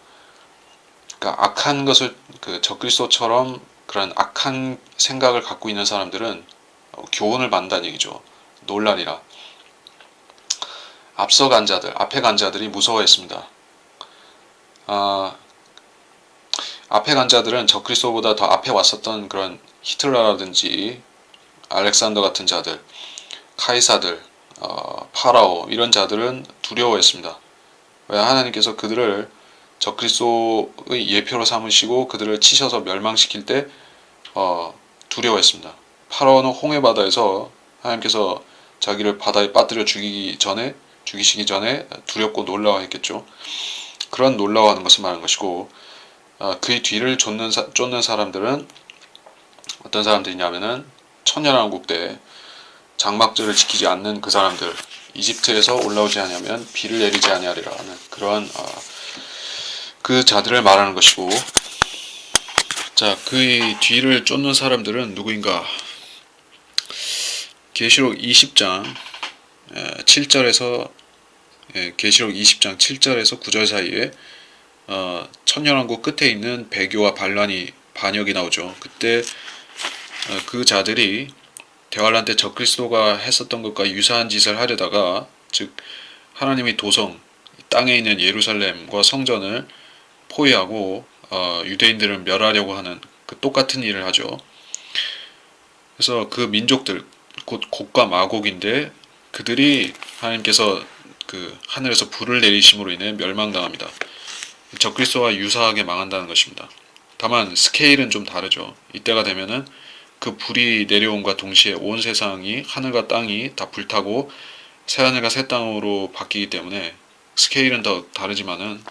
그러니까 악한 것을, 그 적그리스도처럼 그런 악한 생각을 갖고 있는 사람들은 교훈을 받는다는 얘기죠. 놀라리라. 앞서 간 자들, 앞에 간 자들이 무서워했습니다. 앞에 간 자들은 적그리스도보다 더 앞에 왔었던 그런 히틀러라든지 알렉산더 같은 자들, 카이사들, 파라오 이런 자들은 두려워했습니다. 왜? 하나님께서 그들을 적그리스도의 예표로 삼으시고 그들을 치셔서 멸망시킬 때 두려워했습니다. 파라오는 홍해바다에서 하나님께서 자기를 바다에 빠뜨려 죽이시기 전에 두렵고 놀라워했겠죠. 그런 놀라워하는 것을 말하는 것이고, 그의 뒤를 쫓는 사람들은 어떤 사람들이냐면은 천년왕국 때 장막절을 지키지 않는 그 사람들, 이집트에서 올라오지 않으면 비를 내리지 아니하리라는 그러한 그 자들을 말하는 것이고, 자, 그의 뒤를 쫓는 사람들은 누구인가? 계시록 20장 7절에서 계시록 20장 7절에서 9절 사이에 천년왕국 끝에 있는 배교와 반역이 나오죠. 그때 그 자들이 대환란 때 적그리스도가 했었던 것과 유사한 짓을 하려다가, 즉 하나님의 도성 땅에 있는 예루살렘과 성전을 포위하고 유대인들을 멸하려고 하는 그 똑같은 일을 하죠. 그래서 그 민족들, 곧 곡과 마곡인데 그들이 하나님께서 그 하늘에서 불을 내리심으로 인해 멸망당합니다. 적그리스도와 유사하게 망한다는 것입니다. 다만 스케일은 좀 다르죠. 이때가 되면은 그 불이 내려옴과 동시에 온 세상이, 하늘과 땅이 다 불타고 새하늘과 새 땅으로 바뀌기 때문에 스케일은 더 다르지만은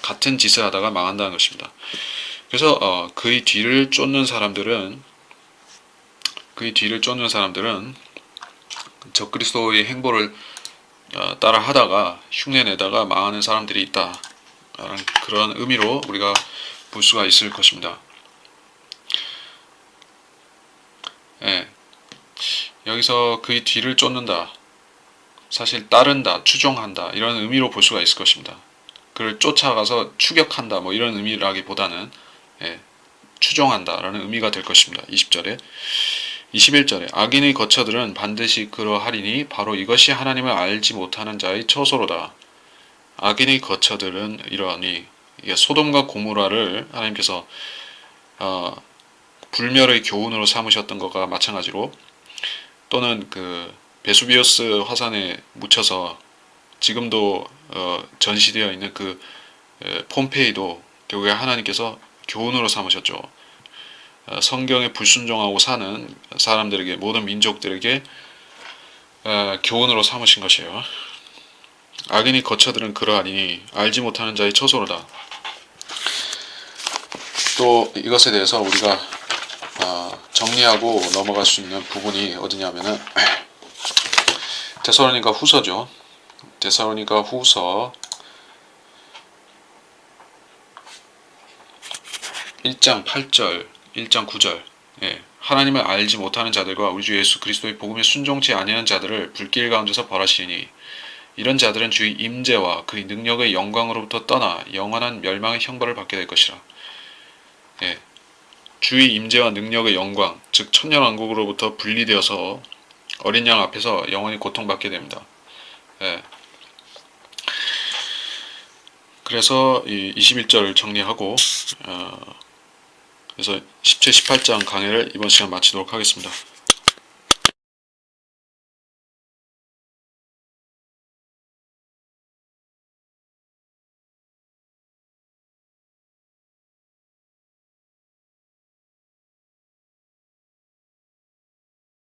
같은 짓을 하다가 망한다는 것입니다. 그래서 그의 뒤를 쫓는 사람들은 적그리스도의 행보를 따라 하다가 흉내내다가 망하는 사람들이 있다, 그런 의미로 우리가 볼 수가 있을 것입니다. 여기서 그의 뒤를 쫓는다, 사실 따른다, 추종한다 이런 의미로 볼 수가 있을 것입니다. 그를 쫓아가서 추격한다 뭐 이런 의미라기보다는 추종한다 라는 의미가 될 것입니다. 20절에 21절에 악인의 거처들은 반드시 그러하리니 바로 이것이 하나님을 알지 못하는 자의 처소로다. 악인의 거처들은 이러하니, 이게 소돔과 고모라를 하나님께서 불멸의 교훈으로 삼으셨던 것과 마찬가지로, 또는 그 베수비우스 화산에 묻혀서 지금도 전시되어 있는 그 폼페이도 결국에 하나님께서 교훈으로 삼으셨죠. 성경에 불순종하고 사는 사람들에게, 모든 민족들에게 교훈으로 삼으신 것이에요. 악인이 거처들은 그러하니 알지 못하는 자의 처소로다. 또 이것에 대해서 우리가 정리하고 넘어갈 수 있는 부분이 어디냐면은 데살로니가 후서죠. 데살로니가 후서 1장 8절, 1장 9절. 예, 하나님을 알지 못하는 자들과 우리 주 예수 그리스도의 복음에 순종치 아니하는 자들을 불길 가운데서 벌하시니 이런 자들은 주의 임재와 그의 능력의 영광으로부터 떠나 영원한 멸망의 형벌을 받게 될 것이라. 예, 주의 임재와 능력의 영광, 즉 천년왕국으로부터 분리되어서 어린 양 앞에서 영원히 고통받게 됩니다. 예. 그래서 이 21절을 정리하고 그래서 17, 18장 강의를 이번 시간 마치도록 하겠습니다.